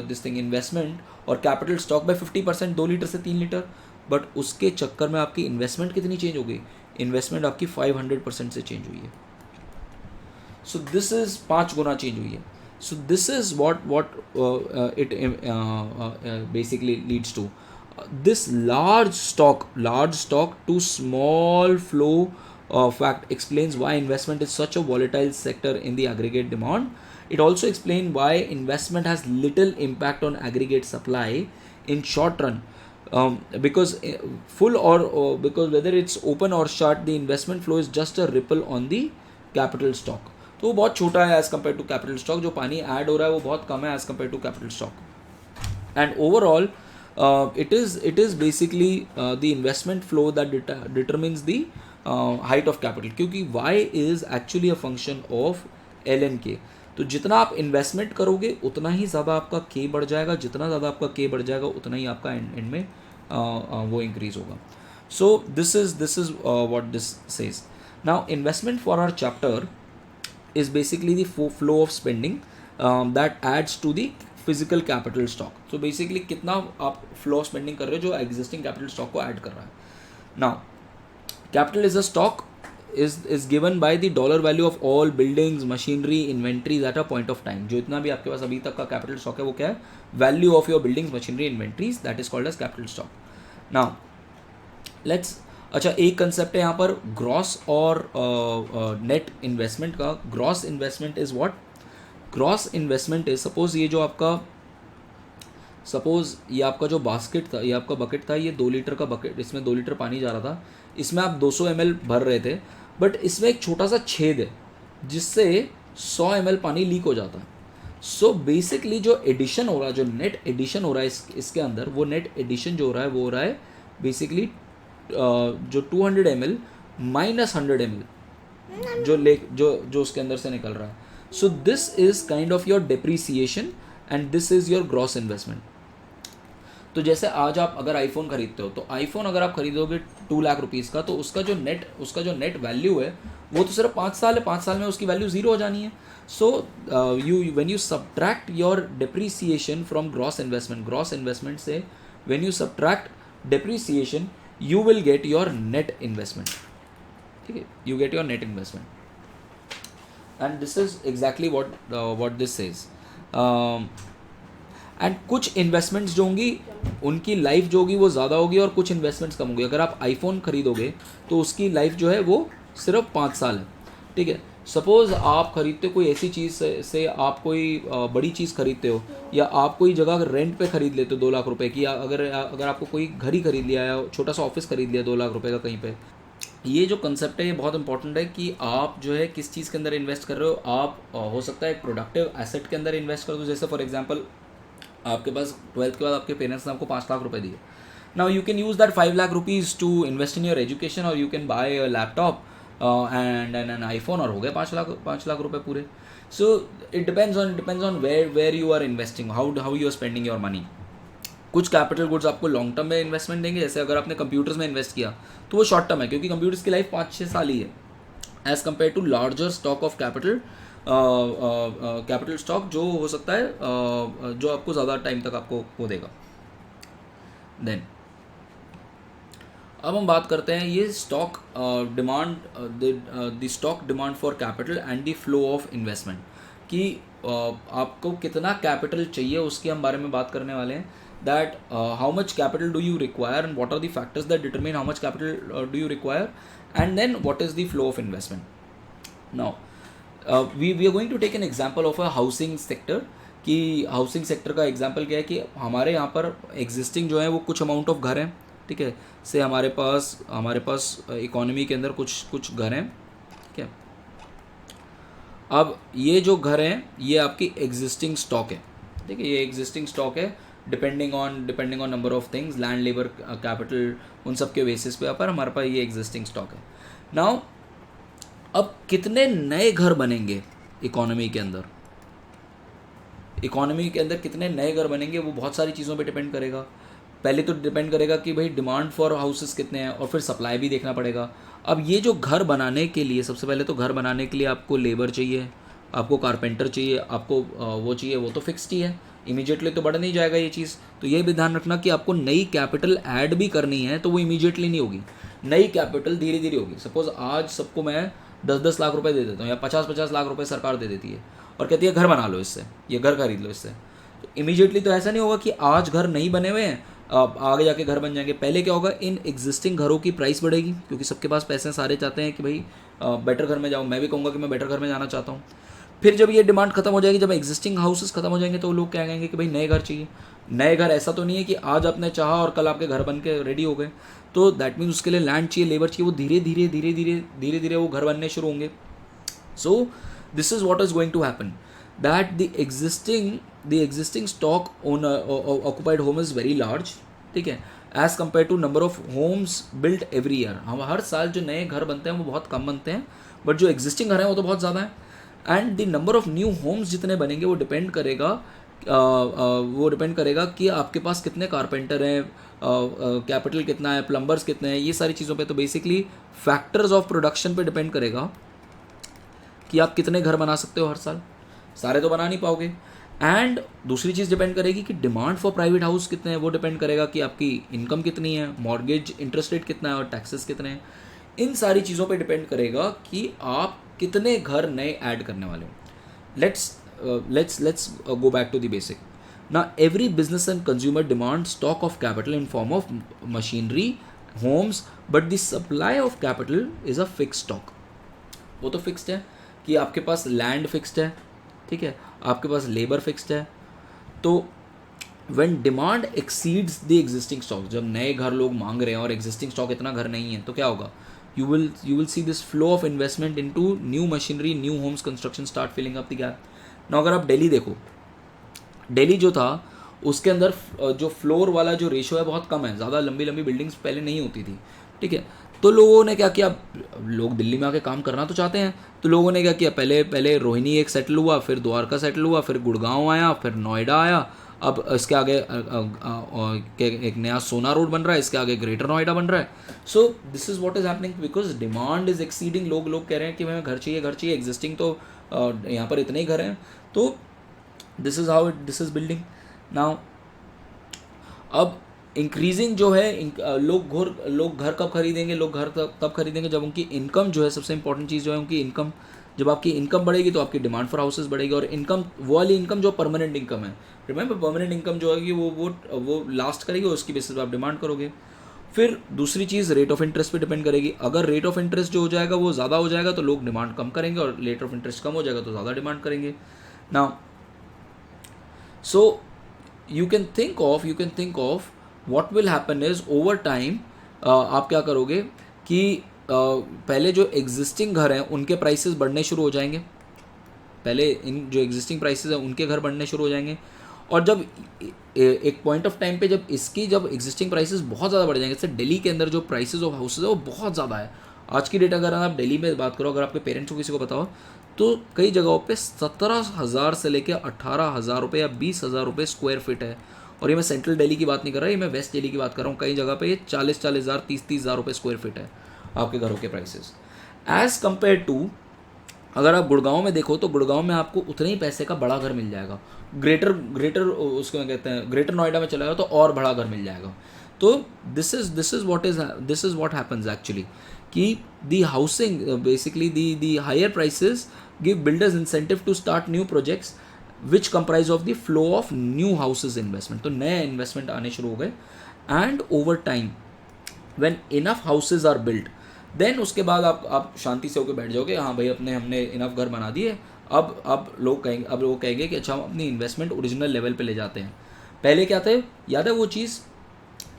this thing investment और capital stock by 50%, 2 लीटर से 3 लीटर. बट उसके चक्कर में आपकी इन्वेस्टमेंट कितनी चेंज हो गई, इन्वेस्टमेंट आपकी 500% से चेंज हुई है. सो दिस इज 5 गुना चेंज हुई है. सो this is what it basically leads to. This large stock to small flow fact explains why investment is such a volatile sector in the aggregate demand. It also explains why investment has little impact on aggregate supply in short run, because full or because whether it's open or shut, the investment flow is just a ripple on the capital stock. तो वो बहुत छोटा है as compared to capital stock. जो पानी ऐड हो रहा है वो बहुत कम है as compared to capital stock. And overall it is basically the investment flow that determines the height of capital, क्योंकि y is actually a function of ln k. तो जितना आप इन्वेस्टमेंट करोगे उतना ही ज़्यादा आपका k बढ़ जाएगा, जितना ज़्यादा आपका k बढ़ जाएगा उतना ही आपका एंड में वो इंक्रीज होगा. सो this is what this says. Now investment for our chapter is basically the flow of spending that adds to the physical capital stock. तो बेसिकली कितना आप फ्लो स्पेंडिंग कर रहे हो जो एग्जिस्टिंग कैपिटल स्टॉक को ऐड कर रहा है. Now capital is a stock is given by the dollar value of all buildings, machinery, inventories at a point of time. जो इतना भी आपके पास अभी तक का कैपिटल स्टॉक है वो क्या है, value of your buildings, machinery, inventories, that is called as capital stock. Now let's, अच्छा एक कंसेप्ट है यहाँ पर ग्रॉस और नेट इन्वेस्टमेंट का. Gross investment is what? Gross investment is, suppose ये जो आपका, सपोज ये आपका जो बास्केट था, ये आपका बकेट था, ये 2 लीटर का बकेट, इसमें 2 लीटर पानी जा रहा था, इसमें आप 200 ml भर रहे थे, बट इसमें एक छोटा सा छेद है जिससे 100 ml पानी लीक हो जाता है. सो बेसिकली जो एडिशन हो रहा है, जो नेट एडिशन हो रहा है इसके अंदर, वो नेट एडिशन जो हो रहा है वो हो रहा है बेसिकली जो 200 ml माइनस 100 ml जो उसके अंदर से निकल रहा है. सो this is kind of your depreciation and this is your gross investment. तो जैसे आज आप अगर आईफोन खरीदते हो, तो आईफोन अगर आप खरीदोगे 2 लाख रुपीज़ का, तो उसका जो नेट वैल्यू है वो तो सिर्फ 5 साल है, 5 साल में उसकी वैल्यू 0 हो जानी है. So when you subtract your depreciation from gross investment से when you subtract depreciation you will get your net investment. ठीक है, you get your net investment. And this is exactly what this says. And कुछ इन्वेस्टमेंट्स जो होंगी उनकी लाइफ जो होगी वो ज़्यादा होगी और कुछ इन्वेस्टमेंट्स कम होंगी. अगर आप आईफोन खरीदोगे तो उसकी लाइफ जो है वो सिर्फ 5 साल है. ठीक है, सपोज़ आप खरीदते कोई ऐसी चीज़ से आप कोई बड़ी चीज़ खरीदते हो, या आप कोई जगह रेंट पे खरीद लेते हो 2 लाख रुपए की, या अगर आपको कोई घर ही खरीद लिया या छोटा सा ऑफिस खरीद लिया 2 लाख रुपए का कहीं पे. ये जो कंसेप्ट है ये बहुत इंपॉर्टेंट है कि आप जो है किस चीज़ के अंदर इन्वेस्ट कर रहे हो. आप हो सकता है एक प्रोडक्टिव एसेट के अंदर इन्वेस्ट कर दो. जैसे फॉर एग्जांपल आपके पास 12th के बाद आपके पेरेंट्स ने आपको 5 लाख रुपए दिए. Now you can use that 5 lakh rupees to invest in your education, और you can buy a laptop and an iPhone, और हो गए 5 लाख रुपए पूरे. So it depends on where you are investing, how you are spending your money. कुछ कैपिटल गुड्स आपको लॉन्ग टर्म में इन्वेस्टमेंट देंगे. जैसे अगर आपने कंप्यूटर्स में इन्वेस्ट किया तो वो शॉर्ट टर्म है, क्योंकि कंप्यूटर्स की लाइफ 5-6 साल ही है as compare to larger stock of capital stock जो हो सकता है जो आपको ज़्यादा टाइम तक आपको वो देगा. देन अब हम बात करते हैं ये stock demand, the stock demand for capital and the flow of investment, कि आपको कितना कैपिटल चाहिए उसके हम बारे में बात करने वाले हैं. that how much capital do you require and what are the factors that determine how much capital do you require, and then what is the flow of investment. Now we are going to take an example of a housing sector. कि हाउसिंग सेक्टर का एग्जांपल क्या है कि हमारे यहाँ पर एग्जिस्टिंग जो है वो कुछ अमाउंट ऑफ घर हैं. ठीक है, से हमारे पास इकोनॉमी के अंदर कुछ घर हैं. ठीक है, अब ये जो घर हैं ये आपकी एग्जिस्टिंग स्टॉक है, ठीक है, ये एग्जिस्टिंग स्टॉक है, depending on number of things, land, labour, capital, उन सब के बेसिस पे पर हमारे पास ये एग्जिस्टिंग स्टॉक है। नाउ अब कितने नए घर बनेंगे इकोनॉमी के अंदर, इकोनॉमी के अंदर कितने नए घर बनेंगे वो बहुत सारी चीज़ों पे डिपेंड करेगा। पहले तो डिपेंड करेगा कि भाई डिमांड फॉर हाउसेस कितने हैं, और फिर सप्लाई भी देखना पड़ेगा। अब ये जो घर बनाने के लिए, सबसे पहले तो घर बनाने के लिए आपको लेबर चाहिए, आपको कारपेंटर चाहिए, आपको वो चाहिए, वो तो फिक्स्ड ही है, इमीडिएटली तो बढ़ नहीं जाएगा ये चीज़। तो ये भी ध्यान रखना कि आपको नई कैपिटल ऐड भी करनी है तो वो इमीडिएटली नहीं होगी, नई कैपिटल धीरे धीरे होगी। सपोज आज सबको मैं 10-10 लाख रुपए दे देता हूँ या 50-50 लाख रुपए सरकार दे देती है और कहती है घर बना लो इससे, ये घर खरीद लो इससे, तो इमीडिएटली तो ऐसा नहीं होगा कि आज घर नहीं बने हुए हैं अब आगे जाके घर बन जाएंगे। पहले क्या होगा, इन एग्जिस्टिंग घरों की प्राइस बढ़ेगी क्योंकि सबके पास पैसे हैं, सारे चाहते हैं कि भाई बेटर घर में जाऊँ, मैं भी कहूँगा कि मैं बेटर घर में जाना चाहता हूँ। फिर जब ये डिमांड खत्म हो जाएगी, जब एग्जिस्टिंग हाउसेस खत्म हो जाएंगे तो लोग क्या कहेंगे कि भाई नए घर चाहिए। नए घर ऐसा तो नहीं है कि आज आपने चाहा और कल आपके घर बन के रेडी हो गए, तो दैट मीन्स उसके लिए लैंड चाहिए, लेबर चाहिए, वो धीरे धीरे वो घर बनने शुरू होंगे। So this is what is going to happen, that the existing stock occupied home is very large, ठीक है, as compared to number of homes built every year। हम हर साल जो नए घर बनते हैं वो बहुत कम बनते हैं, बट जो एग्जिस्टिंग घर हैं वो तो बहुत ज़्यादा है। And the number of new homes जितने बनेंगे वो डिपेंड करेगा कि आपके पास कितने कारपेंटर हैं, कैपिटल कितना है, प्लम्बर्स कितने हैं, ये सारी चीज़ों पे। तो बेसिकली फैक्टर्स ऑफ प्रोडक्शन पे डिपेंड करेगा कि आप कितने घर बना सकते हो हर साल, सारे तो बना नहीं पाओगे। एंड दूसरी चीज़ डिपेंड करेगी कि डिमांड फॉर प्राइवेट हाउस कितने हैं, वो डिपेंड करेगा कि आपकी इनकम कितनी है, मॉर्गेज इंटरेस्ट रेट कितना है और टैक्सेस कितने हैं। इन सारी चीज़ों पे डिपेंड करेगा कि आप कितने घर नए ऐड करने वाले हो। Let's go back to the basic. Now every business and consumer demand stock of capital in form of machinery, homes, but the supply of capital is a fixed stock। वो तो फिक्स्ड है कि आपके पास लैंड फिक्स्ड है, ठीक है, आपके पास लेबर फिक्स्ड है। तो when demand exceeds the existing stock, जब नए घर लोग मांग रहे हैं और एग्जिस्टिंग स्टॉक इतना घर नहीं है, तो क्या होगा, you will see this flow of investment into new machinery, new homes construction start filling up the gap. ना अगर आप दिल्ली देखो, दिल्ली जो था उसके अंदर जो फ्लोर वाला जो रेशो है बहुत कम है, ज़्यादा लंबी लंबी बिल्डिंग्स पहले नहीं होती थी, ठीक है। तो लोगों ने क्या किया, लोग दिल्ली में आके काम करना तो चाहते हैं, तो लोगों ने क्या किया, पहले रोहिणी एक सेटल हुआ, फिर द्वारका सेटल हुआ, फिर गुड़गांव आया, फिर नोएडा आया, अब इसके आगे एक नया सोना रोड बन रहा है, इसके आगे ग्रेटर नोएडा बन रहा है। So this is what is happening because demand is exceeding. लोग कह रहे हैं कि हमें घर चाहिए, एग्जिस्टिंग तो यहाँ पर इतने ही घर हैं, तो this is how this is building now. अब इंक्रीजिंग जो है, लोग घर कब खरीदेंगे, लोग घर तब खरीदेंगे जब उनकी इनकम जो है, सबसे इंपॉर्टेंट चीज़ जो है उनकी इनकम। जब आपकी इनकम बढ़ेगी तो आपकी डिमांड फॉर हाउसेस बढ़ेगी, और इनकम वो वाली इनकम जो परमानेंट इनकम है, रिमेंबर परमानेंट इनकम जो है वो लास्ट करेगी, उसकी बेसिस पर आप डिमांड करोगे। फिर दूसरी चीज़ रेट ऑफ इंटरेस्ट पे डिपेंड करेगी। अगर रेट ऑफ इंटरेस्ट जो हो जाएगा वो ज़्यादा हो जाएगा तो लोग डिमांड कम करेंगे, और रेट ऑफ इंटरेस्ट कम हो जाएगा तो ज़्यादा डिमांड करेंगे। Now so you can think of what will happen is over time, आप क्या करोगे कि पहले जो एग्जिस्टिंग घर हैं उनके प्राइसेस बढ़ने शुरू हो जाएंगे, पहले इन जो एग्जिस्टिंग प्राइसेस हैं उनके घर बढ़ने शुरू हो जाएंगे, और जब एक पॉइंट ऑफ टाइम पे जब एग्जिस्टिंग प्राइसेस बहुत ज़्यादा बढ़ जाएंगे, जैसे दिल्ली के अंदर जो प्राइसेस ऑफ हाउसेज है वो बहुत ज़्यादा है आज की डेट। अगर आप दिल्ली में बात करो, अगर आपके पेरेंट्स को किसी को बताओ, तो कई जगहों पे 17,000 से लेकर 18,000 रुपये या 20,000 रुपये स्क्वायर फीट है। और ये मैं सेंट्रल दिल्ली की बात नहीं कर रहा, ये मैं वेस्ट दिल्ली की बात कर रहा हूँ। कई जगह पे ये 40,000 30,000 रुपये स्क्वायर फीट है आपके घरों के प्राइसेस। एज़ कम्पेयर टू अगर आप गुड़गांव में देखो, तो गुड़गांव में आपको उतने ही पैसे का बड़ा घर मिल जाएगा। ग्रेटर उसको कहते हैं, ग्रेटर नोएडा में चला जाओ तो और बड़ा घर मिल जाएगा। तो this is what happens actually, कि the housing basically the higher prices give builders incentive to start new projects which comprise of the flow of new houses investment। तो नए इन्वेस्टमेंट आने शुरू हो गए, and over time when enough houses are built, then उसके बाद आप शांति से होकर बैठ जाओगे, हाँ भाई हमने इनफ घर बना दिए, अब लोग कहेंगे कि अच्छा हम अपनी इन्वेस्टमेंट ओरिजिनल लेवल पे ले जाते हैं। पहले क्या थे, याद है वो चीज़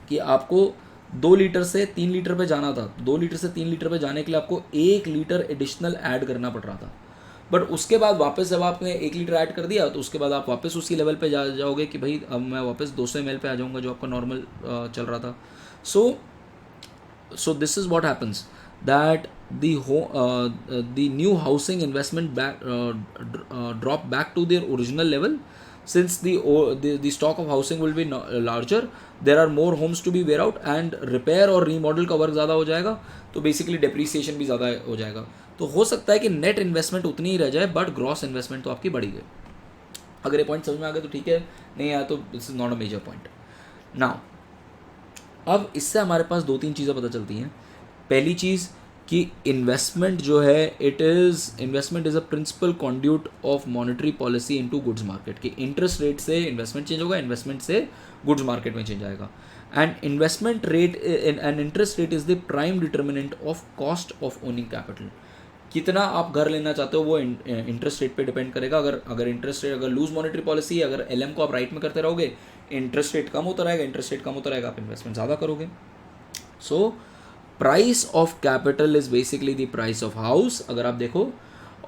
कि आपको 2 लीटर से 3 लीटर पे जाना था, 2 लीटर से 3 लीटर पे जाने के लिए आपको 1 लीटर एडिशनल ऐड करना पड़ रहा था। बट उसके बाद वापस जब आपने 1 लीटर ऐड कर दिया तो उसके बाद आप वापस उसी लेवल पे जाओगे कि भाई अब मैं वापस 200 ml पे आ जाऊँगा जो आपका नॉर्मल चल रहा था. So this is what happens, that the new housing investment drop back to their original level, since the stock of housing will be larger, there are more homes to be wear out and repair और remodel का वर्क ज़्यादा हो जाएगा, तो बेसिकली डेप्रीसिएशन भी ज़्यादा हो जाएगा. तो हो सकता है कि नेट इन्वेस्टमेंट उतनी ही रह जाए बट ग्रॉस इन्वेस्टमेंट तो आपकी बढ़ी गई. अगर ये पॉइंट समझ में आ गया तो ठीक है, नहीं आया तो this is not a major point. Now अब इससे हमारे पास 2-3 चीज़ें पता चलती हैं. पहली चीज़ कि इन्वेस्टमेंट जो है investment is a principal conduit of monetary policy into goods market. कि इंटरेस्ट रेट से इन्वेस्टमेंट चेंज होगा, इन्वेस्टमेंट से गुड्स मार्केट में चेंज आएगा. And investment rate and interest rate is the prime determinant of cost of owning capital. कितना आप घर लेना चाहते हो वो इंटरेस्ट रेट पे डिपेंड करेगा. अगर इंटरेस्ट रेट अगर लूज मॉनेटरी पॉलिसी है, अगर एलएम को आप राइट में करते रहोगे, इंटरेस्ट रेट कम होता रहेगा, इंटरेस्ट रेट कम होता रहेगा, आप इन्वेस्टमेंट ज़्यादा करोगे. So price of capital is basically the price of house अगर आप देखो,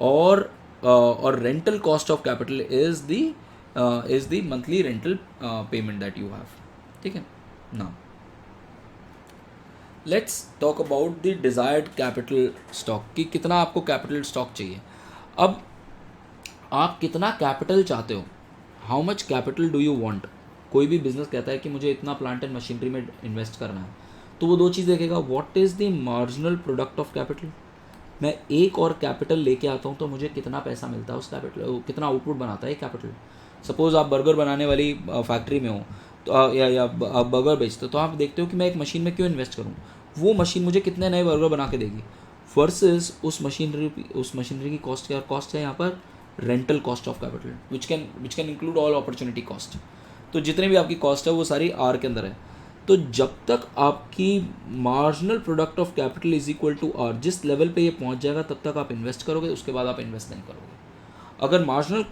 और rental cost of capital is the monthly rental payment that you have. ठीक है. Now let's talk about the desired capital stock. कि कितना आपको कैपिटल स्टॉक चाहिए. अब आप कितना कैपिटल चाहते हो, how much capital do you want. कोई भी बिजनेस कहता है कि मुझे इतना प्लांट एंड मशीनरी में इन्वेस्ट करना है, तो वो 2 चीज़ देखेगा. What is the marginal product of capital. मैं एक और कैपिटल लेके आता हूँ तो मुझे कितना पैसा मिलता है उस कैपिटल, कितना आउटपुट बनाता है कैपिटल. सपोज़ आप बर्गर बनाने वाली फैक्ट्री में हो तो या आप बर्गर बेचते हो, तो आप देखते हो कि मैं एक मशीन में क्यों इन्वेस्ट करूँ, वो मशीन मुझे कितने नए बर्गर बना के देगी. वर्सेस उस मशीनरी की कॉस्ट है यहाँ पर rental cost of capital, which can include all opportunity cost. तो जितने भी आपकी कॉस्ट है वो सारी आर के अंदर है. तो जब तक आपकी marginal product of capital is equal to R, जिस लेवल पे ये पहुंच जाएगा तब तक आप इन्वेस्ट करोगे, उसके बाद आप इन्वेस्ट नहीं करोगे. अगर marginal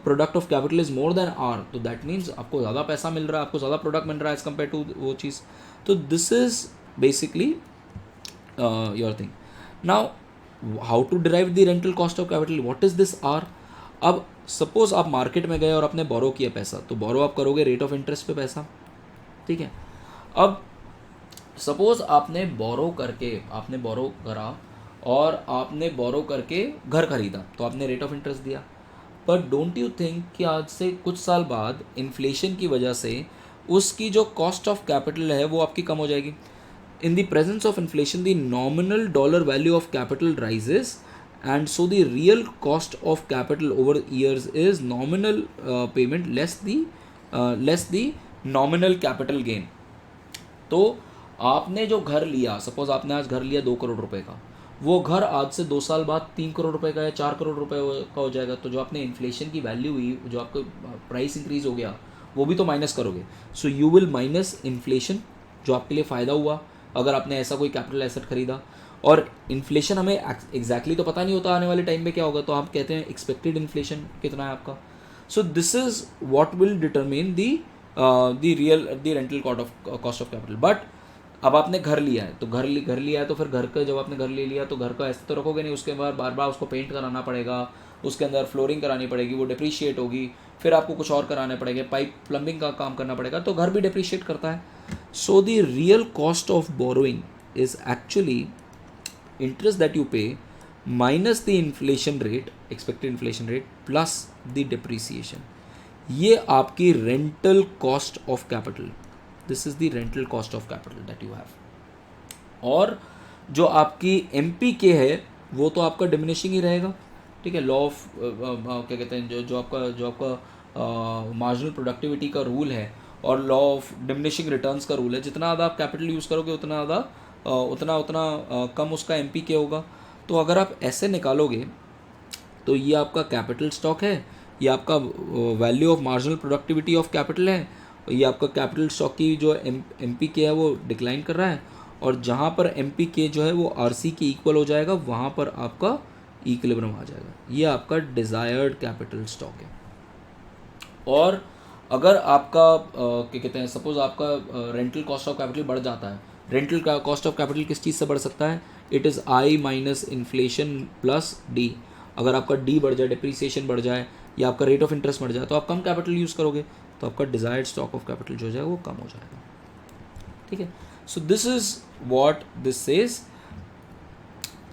product of capital is more than R, तो दैट मीन्स आपको ज़्यादा पैसा मिल रहा है, आपको ज़्यादा प्रोडक्ट मिल रहा है एज़ कम्पेयर टू वो चीज़. तो this is basically your thing. Now how to derive the rental cost of capital, what is this R. अब सपोज आप मार्केट में गए और आपने बोरो किया पैसा, तो बोरो आप करोगे रेट ऑफ इंटरेस्ट पे पैसा. ठीक है. अब सपोज आपने बोरो करा और आपने बोरो करके घर खरीदा, तो आपने रेट ऑफ इंटरेस्ट दिया. पर डोंट यू थिंक कि आज से कुछ साल बाद इन्फ्लेशन की वजह से उसकी जो कॉस्ट ऑफ कैपिटल है वो आपकी कम हो जाएगी. In the presence of inflation the nominal dollar value of capital rises, and so the real cost of capital over years is nominal payment less the nominal capital gain. तो आपने जो घर लिया, सपोज आपने आज घर लिया 2 करोड़ रुपए का, वो घर आज से 2 साल बाद 3 करोड़ रुपए का या 4 करोड़ रुपए का हो जाएगा. तो जो आपने इन्फ्लेशन की वैल्यू हुई, जो आपका प्राइस इंक्रीज हो गया, वो भी तो माइनस करोगे. So you will minus inflation, जो आपके लिए फ़ायदा हुआ अगर आपने ऐसा कोई कैपिटल एसेट खरीदा. और इन्फ्लेशन हमें एग्जैक्टली तो पता नहीं होता आने वाले टाइम में क्या होगा, तो आप कहते हैं एक्सपेक्टेड इन्फ्लेशन कितना है आपका. सो this is what will determine the rental cost of capital. But अब आपने घर लिया है, तो घर लिया है तो फिर घर का, जब आपने घर ले लिया तो घर का ऐसे तो रखोगे नहीं, उसके बाद बार बार उसको पेंट कराना पड़ेगा, उसके अंदर फ्लोरिंग करानी पड़ेगी, वो डिप्रीशिएट होगी, फिर आपको कुछ और कराने पड़ेंगे, पाइप प्लम्बिंग का काम करना पड़ेगा, तो घर भी डिप्रीशिएट करता है. So the real cost of borrowing is actually interest that you pay minus the inflation rate, expected inflation rate, plus the depreciation. ये आपकी rental cost of capital. This is the rental cost of capital that you have. और जो आपकी MPK है वो तो आपका diminishing ही रहेगा. ठीक है. लॉ ऑफ क्या कहते हैं, जो आपका मार्जिनल प्रोडक्टिविटी का रूल है और लॉ ऑफ डिमिनिशिंग रिटर्न्स का रूल है. जितना ज़्यादा आप कैपिटल यूज़ करोगे उतना ज़्यादा उतना कम उसका MPK होगा. तो अगर आप ऐसे निकालोगे तो ये आपका कैपिटल स्टॉक है, ये आपका value of marginal productivity of capital है, ये आपका कैपिटल स्टॉक की जो MPK है वो डिक्लाइन कर रहा है, और जहाँ पर MPK जो है वो RC के इक्वल हो जाएगा वहाँ पर आपका इक्विलिब्रियम आ जाएगा. ये आपका डिज़ायर्ड कैपिटल स्टॉक है. और अगर आपका क्या कहते हैं, सपोज आपका रेंटल कॉस्ट ऑफ कैपिटल बढ़ जाता है. रेंटल कॉस्ट ऑफ कैपिटल किस चीज़ से बढ़ सकता है? It is I minus inflation plus D. अगर आपका डी बढ़ जाए, डिप्रिसिएशन बढ़ जाए या आपका रेट ऑफ इंटरेस्ट बढ़ जाए तो आप कम कैपिटल यूज़ करोगे, तो आपका डिज़ायर्ड स्टॉक ऑफ कैपिटल जो हो जाएगा वो कम हो जाएगा. ठीक है. सो this is what this says.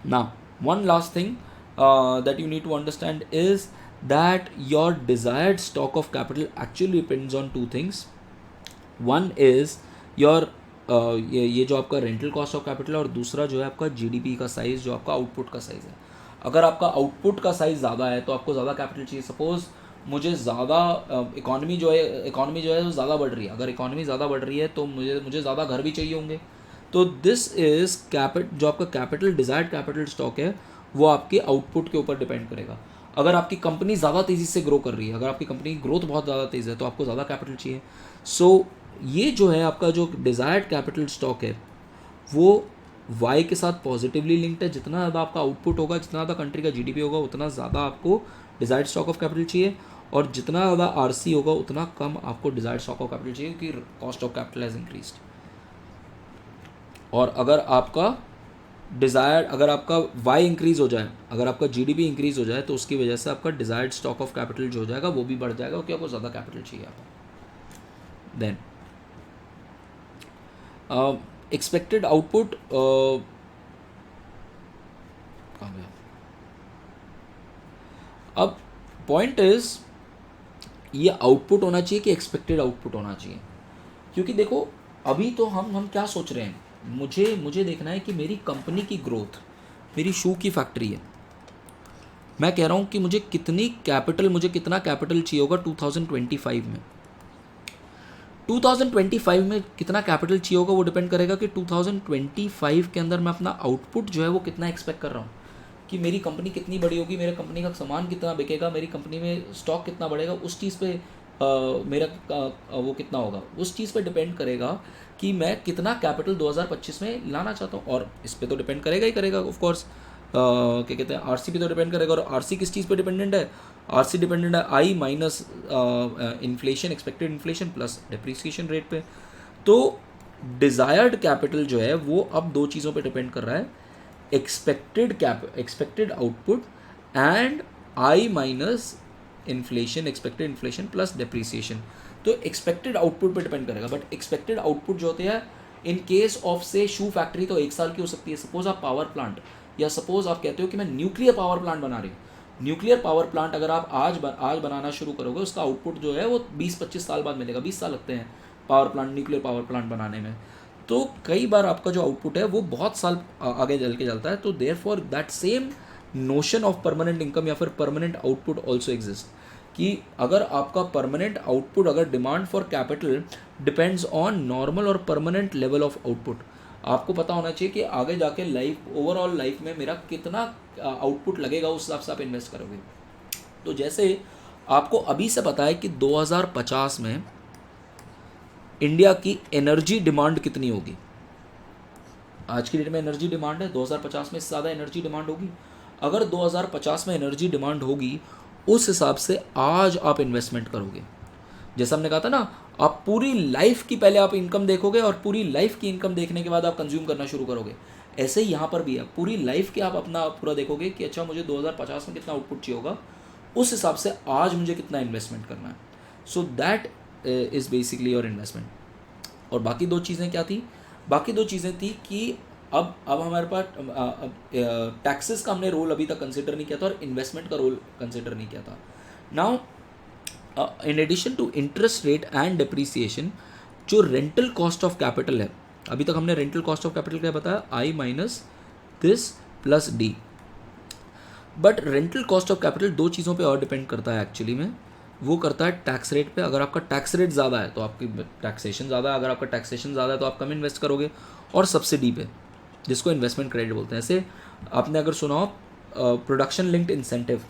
Now one last thing that you need to understand is that your desired stock of capital actually depends on two things. One is your ये जो आपका रेंटल कॉस्ट ऑफ कैपिटल है, और दूसरा जो है आपका जीडीपी का साइज़, जो आपका आउटपुट का साइज़ है. अगर आपका आउटपुट का साइज़ ज़्यादा है तो आपको ज़्यादा कैपिटल चाहिए. सपोज मुझे ज़्यादा इकॉनमी जो है वो ज़्यादा बढ़ रही है. अगर इकॉनमी ज़्यादा बढ़ रही है तो मुझे ज़्यादा घर भी चाहिए होंगे. तो दिस इज़ जो आपका कैपिटल डिज़ायर्ड कैपिटल स्टॉक है वो आपके आउटपुट के ऊपर डिपेंड करेगा. अगर आपकी कंपनी ज़्यादा तेज़ी से ग्रो कर रही है, अगर आपकी कंपनी की ग्रोथ बहुत ज़्यादा तेज़ है तो आपको ज़्यादा कैपिटल चाहिए. सो ये जो है आपका जो डिज़ायर्ड कैपिटल स्टॉक है वो वाई के साथ पॉजिटिवली लिंक्ड है. जितना ज़्यादा आपका आउटपुट होगा, जितना ज़्यादा कंट्री का जीडीपी होगा, उतना ज़्यादा आपको डिज़ायर्ड स्टॉक ऑफ कैपिटल चाहिए, और जितना ज़्यादा आरसी होगा उतना कम आपको डिज़ायर्ड स्टॉक ऑफ कैपिटल चाहिए, क्योंकि cost of capital has increased. और अगर आपका अगर आपका वाई इंक्रीज़ हो जाए, अगर आपका जीडीपी इंक्रीज़ हो जाए, तो उसकी वजह से आपका डिज़ायर्ड स्टॉक ऑफ कैपिटल जो हो जाएगा वो भी बढ़ जाएगा, क्योंकि आपको ज़्यादा कैपिटल चाहिए आपको. देन एक्सपेक्टेड आउटपुट कहाँ गया. अब पॉइंट इज ये आउटपुट होना चाहिए कि एक्सपेक्टेड आउटपुट होना चाहिए. क्योंकि देखो अभी तो हम क्या सोच रहे हैं, मुझे देखना है कि मेरी कंपनी की ग्रोथ, मेरी शू की फैक्ट्री है, मैं कह रहा हूँ कि मुझे कितना कैपिटल चाहिए होगा 2025 में. 2025 में कितना कैपिटल चाहिए होगा वो डिपेंड करेगा कि 2025 के अंदर मैं अपना आउटपुट जो है वो कितना एक्सपेक्ट कर रहा हूँ, कि मेरी कंपनी कितनी बड़ी होगी, मेरे कंपनी का सामान कितना बिकेगा, मेरी कंपनी में स्टॉक कितना बढ़ेगा, उस चीज़ पे मेरा वो कितना होगा, उस चीज़ पे डिपेंड करेगा कि मैं कितना कैपिटल 2025 में लाना चाहता हूँ. और इस पे तो डिपेंड करेगा ही करेगा ऑफ कोर्स, क्या कहते हैं, आरसी पे तो डिपेंड करेगा. और आरसी किस चीज़ पे डिपेंडेंट है, आरसी डिपेंडेंट है i minus inflation, expected inflation plus depreciation rate पे. तो डिज़ायर्ड कैपिटल जो है वो अब दो चीज़ों पे डिपेंड कर रहा है, expected output and I minus inflation, expected inflation plus depreciation. तो एक्सपेक्टेड आउटपुट पे डिपेंड करेगा. बट एक्सपेक्टेड आउटपुट जो होते हैं इन केस ऑफ से शू फैक्ट्री तो 1 साल की हो सकती है. सपोज आप पावर प्लांट, या सपोज आप कहते हो कि मैं न्यूक्लियर पावर प्लांट बना रही हूँ. न्यूक्लियर पावर प्लांट अगर आप आज बनाना शुरू करोगे, उसका आउटपुट जो है वो 20-25 साल बाद मिलेगा. 20 साल लगते हैं न्यूक्लियर पावर प्लांट बनाने में. तो कई बार आपका जो आउटपुट है वो बहुत साल आगे चल के चलता है. तो therefore that same notion of permanent income या फिर परमानेंट आउटपुट ऑल्सो एग्जिस्ट, कि अगर आपका परमानेंट आउटपुट, अगर demand for capital depends on normal और परमानेंट लेवल ऑफ आउटपुट. आपको पता होना चाहिए कि आगे जाके ओवरऑल लाइफ में मेरा कितना आउटपुट लगेगा, उस हिसाब से आप इन्वेस्ट करोगे. तो जैसे आपको अभी से पता है कि 2050 में इंडिया की एनर्जी डिमांड कितनी होगी. आज की डेट में एनर्जी डिमांड है, 2050 में इससे ज़्यादा एनर्जी डिमांड होगी. अगर 2050 में एनर्जी डिमांड होगी, उस हिसाब से आज आप इन्वेस्टमेंट करोगे. जैसा हमने कहा था ना, आप पूरी लाइफ की पहले आप इनकम देखोगे और पूरी लाइफ की इनकम देखने के बाद आप कंज्यूम करना शुरू करोगे. ऐसे ही यहाँ पर भी है, पूरी लाइफ के आप अपना पूरा देखोगे कि अच्छा मुझे 2050 में कितना आउटपुट चाहिए होगा, उस हिसाब से आज मुझे कितना इन्वेस्टमेंट करना है. So that is basically your investment. और बाकी दो चीज़ें क्या थी, बाकी दो चीज़ें थी कि अब हमारे पास टैक्सेस का हमने रोल अभी तक कंसिडर नहीं किया था और इन्वेस्टमेंट का रोल कंसिडर नहीं किया था. Now in addition to interest rate and depreciation, जो रेंटल कॉस्ट ऑफ कैपिटल है, अभी तक हमने रेंटल कॉस्ट ऑफ कैपिटल क्या बताया, i minus this plus d. But rental cost of capital दो चीज़ों पे और डिपेंड करता है एक्चुअली में. वो करता है टैक्स रेट पे. अगर आपका टैक्स रेट ज़्यादा है तो आपकी टैक्सेशन ज़्यादा है, अगर आपका टैक्सेशन ज़्यादा है तो आप कम इन्वेस्ट करोगे. और सब्सिडी पे, जिसको इन्वेस्टमेंट क्रेडिट बोलते हैं. ऐसे आपने अगर सुना हो प्रोडक्शन लिंक्ड इंसेंटिव,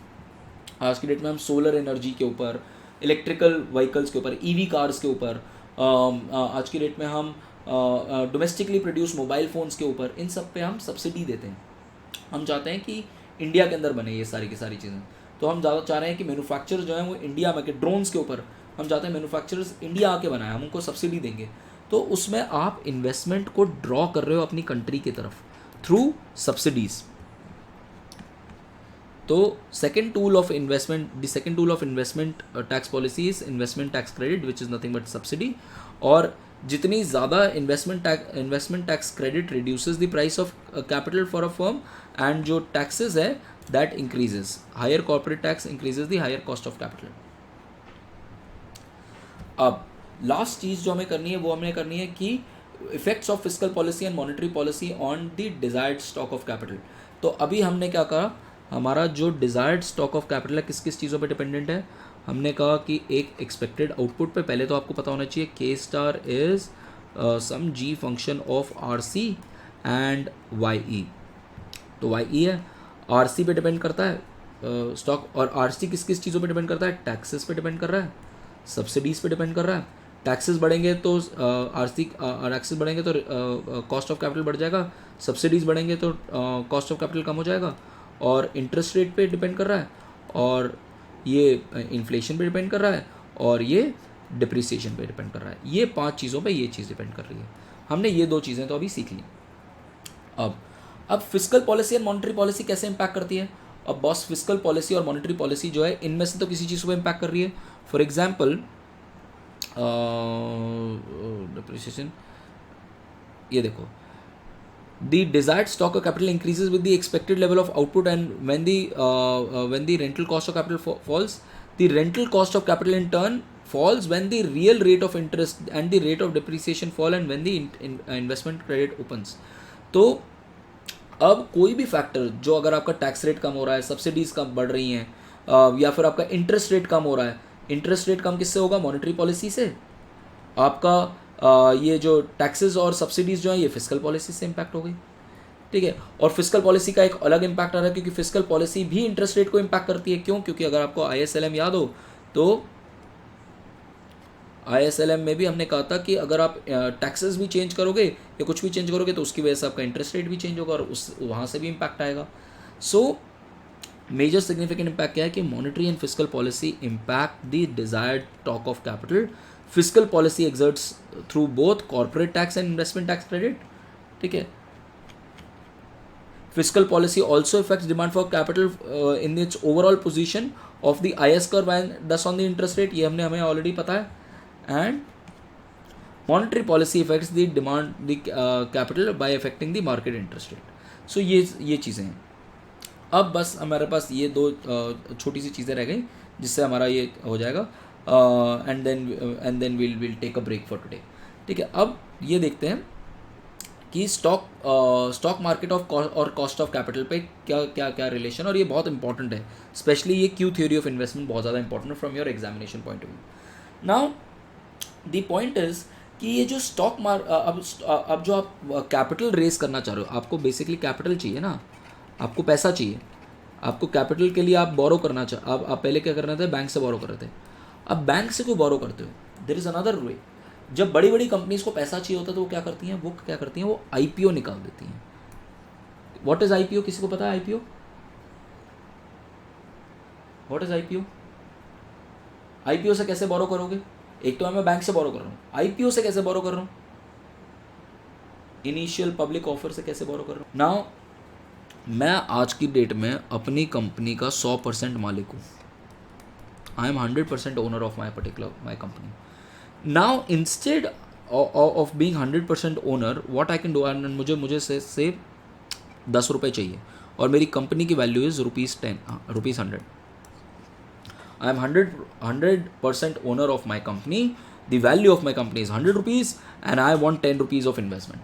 आज की डेट में हम सोलर एनर्जी के ऊपर, इलेक्ट्रिकल व्हीकल्स के ऊपर, ईवी कार्स के ऊपर, आज की डेट में हम डोमेस्टिकली प्रोड्यूस मोबाइल फ़ोन्स के ऊपर, इन सब पे हम सब्सिडी देते हैं. हम चाहते हैं कि इंडिया के अंदर बने ये सारी की सारी चीज़ें. तो हम ज़्यादा चाह रहे हैं कि मैन्युफैक्चर जो है वो इंडिया में, के ड्रोन्स के ऊपर हम चाहते हैं मैन्युफैक्चरर्स इंडिया आके बनाए, हम उनको सब्सिडी देंगे. तो उसमें आप इन्वेस्टमेंट को ड्रॉ कर रहे हो अपनी कंट्री की तरफ थ्रू सब्सिडीज़. तो second tool of investment tax policy is investment tax credit which is nothing but subsidy. और जितनी ज़्यादा investment tax credit reduces the price of capital for a firm, and जो टैक्सेस है that increases. Higher corporate tax increases the higher cost of capital. अब लास्ट चीज़ जो हमें करनी है वो हमें करनी है कि effects of fiscal policy and monetary policy on the desired stock of capital. तो अभी हमने क्या कहा, हमारा जो डिजायर्ड स्टॉक ऑफ कैपिटल है किस किस चीज़ों पे डिपेंडेंट है. हमने कहा कि एक एक्सपेक्टेड आउटपुट पे पहले तो आपको पता होना चाहिए K star is some g function of r c and Y e. तो वाई ई है, आर सी पे डिपेंड करता है स्टॉक, और आर सी किस किस चीज़ों पे डिपेंड करता है, टैक्सेस पे डिपेंड कर रहा है, सब्सिडीज़ पे डिपेंड कर रहा है. टैक्सेस बढ़ेंगे तो टैक्सेस बढ़ेंगे तो कॉस्ट ऑफ कैपिटल बढ़ जाएगा, सब्सिडीज़ बढ़ेंगे तो कॉस्ट ऑफ कैपिटल कम हो जाएगा, और इंटरेस्ट रेट पे डिपेंड कर रहा है, और ये इन्फ्लेशन पे डिपेंड कर रहा है, और ये डिप्रिसिएशन पे डिपेंड कर रहा है. ये 5 चीज़ों पे ये चीज़ डिपेंड कर रही है. हमने ये 2 चीज़ें तो अभी सीख ली. अब फिस्कल पॉलिसी और मॉनेटरी पॉलिसी कैसे इम्पैक्ट करती है. अब बॉस फिस्कल पॉलिसी और मॉनेटरी पॉलिसी जो है इनमें से तो किसी चीज़ को इम्पैक्ट कर रही है. फॉर एग्जाम्पल डिप्रिसिएशन, ये देखो, the desired stock of capital increases with the expected level of output, and when the rental cost of capital falls, the rental cost of capital in turn falls when the real rate of interest and the rate of depreciation fall, and when the investment credit opens. तो अब कोई भी फैक्टर जो, अगर आपका टैक्स रेट कम हो रहा है, सब्सिडीज़ कम बढ़ रही हैं, या फिर आपका इंटरेस्ट रेट कम हो रहा है, इंटरेस्ट रेट कम किससे होगा, मॉनेटरी पॉलिसी से. आपका ये जो टैक्सेस और सब्सिडीज़ जो हैं ये फिस्कल पॉलिसी से इम्पैक्ट हो गई. ठीक है. और फिस्कल पॉलिसी का एक अलग इम्पैक्ट आ रहा है, क्योंकि फिस्कल पॉलिसी भी इंटरेस्ट रेट को इम्पैक्ट करती है. क्यों? क्योंकि अगर आपको ISLM याद हो तो ISLM में भी हमने कहा था कि अगर आप टैक्सेस भी चेंज करोगे या कुछ भी चेंज करोगे तो उसकी वजह से आपका इंटरेस्ट रेट भी चेंज होगा, और उस वहाँ से भी इम्पैक्ट आएगा. सो मेजर सिग्निफिकेंट इम्पैक्ट क्या है कि monetary and fiscal policy impact the desired stock of capital. Fiscal policy exerts through both corporate tax and investment tax credit. ठीक है. Fiscal policy also affects demand for capital in its overall position of the IS curve and thus on the interest rate. ये हमें already पता है. And monetary policy affects the capital by affecting the market interest rate. So ये चीज़ें हैं. अब बस हमारे पास ये 2 छोटी सी चीज़ें रह गई जिससे हमारा ये हो जाएगा. And then we'll take a break for today. ठीक है. अब ये देखते हैं कि स्टॉक मार्केट और कॉस्ट ऑफ कैपिटल पे क्या रिलेशन, और ये बहुत इंपॉर्टेंट है. स्पेशली ये क्यू थ्योरी ऑफ इन्वेस्टमेंट बहुत ज़्यादा इंपॉर्टेंट है from your examination point of view. Now the point is कि ये जो अब जो आप कैपिटल रेज करना चाह रहे हो, आपको बेसिकली कैपिटल चाहिए ना, आपको पैसा चाहिए. आपको कैपिटल के लिए आप बोरो करना आप पहले क्या कर रहे थे, बैंक से बोरो कर रहे थे. अब बैंक से क्यों बोरो करते हो, देयर इज़ अनदर वे. जब बड़ी बड़ी कंपनीज को पैसा चाहिए होता है तो वो क्या करती हैं, वो IPO निकाल देती हैं. व्हाट इज IPO, किसी को पता है IPO? What is IPO? IPO से कैसे बोरो करोगे? एक तो मैं बैंक से बोरो कर रहा हूँ, IPO से कैसे बोरो कर रहा हूँ, इनिशियल पब्लिक ऑफर से कैसे बोरो कर रहा हूँ. नाउ मैं आज की डेट में अपनी कंपनी का 100% मालिक हूँ. I am 100% owner of my company. Now instead of being 100% owner, what I can do, and मुझे से 10 रुपये चाहिए और मेरी कंपनी की value is ₹100. I am 100% owner of my company. The value of my company is ₹100 and I want ₹10 of investment.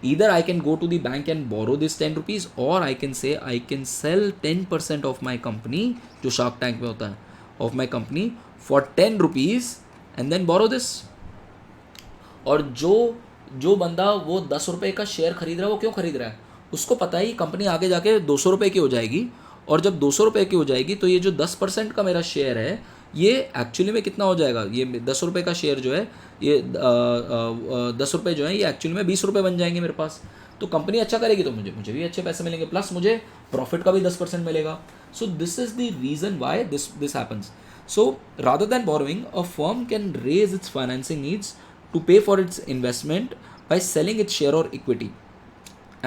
Either I can go to the bank and borrow this ₹10, or I can say I can sell 10% of my company, जो Shark Tank में होता है, of my company for ₹10 and then borrow this. और जो बंदा वो 10 रुपये का शेयर खरीद रहा है, वो क्यों खरीद रहा है, उसको पता है कंपनी आगे जाके 200 रुपये की हो जाएगी, और जब 200 रुपये की हो जाएगी तो ये जो 10% का मेरा शेयर है ये एक्चुअली में कितना हो जाएगा, ये 10 रुपये का शेयर जो है, ये 10 रुपये जो है ये एक्चुअली में 20 रुपये बन जाएंगे मेरे पास. तो कंपनी अच्छा करेगी तो मुझे भी अच्छे पैसे मिलेंगे, प्लस मुझे प्रॉफिट का भी 10% मिलेगा. So this is the reason why this happens. So rather than borrowing, a firm can raise its financing needs to pay for its investment by selling its share or equity.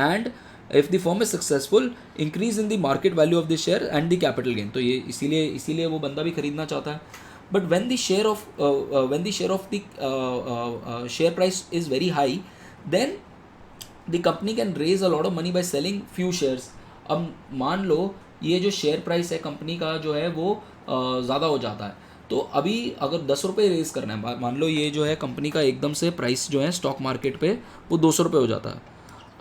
And if the firm is successful increase in the market value of the share and the capital gain, तो ये इसीलिए वो बंदा भी खरीदना चाहता है. But when the share of the share price is very high, then the company can raise a lot of money by selling few shares. अब मान लो ये जो शेयर प्राइस है कंपनी का जो है वो ज़्यादा हो जाता है, तो अभी अगर 10 रुपये रेज़ करना है, मान लो ये जो है कंपनी का एकदम से प्राइस जो है स्टॉक मार्केट पे वो 200 रुपये हो जाता है.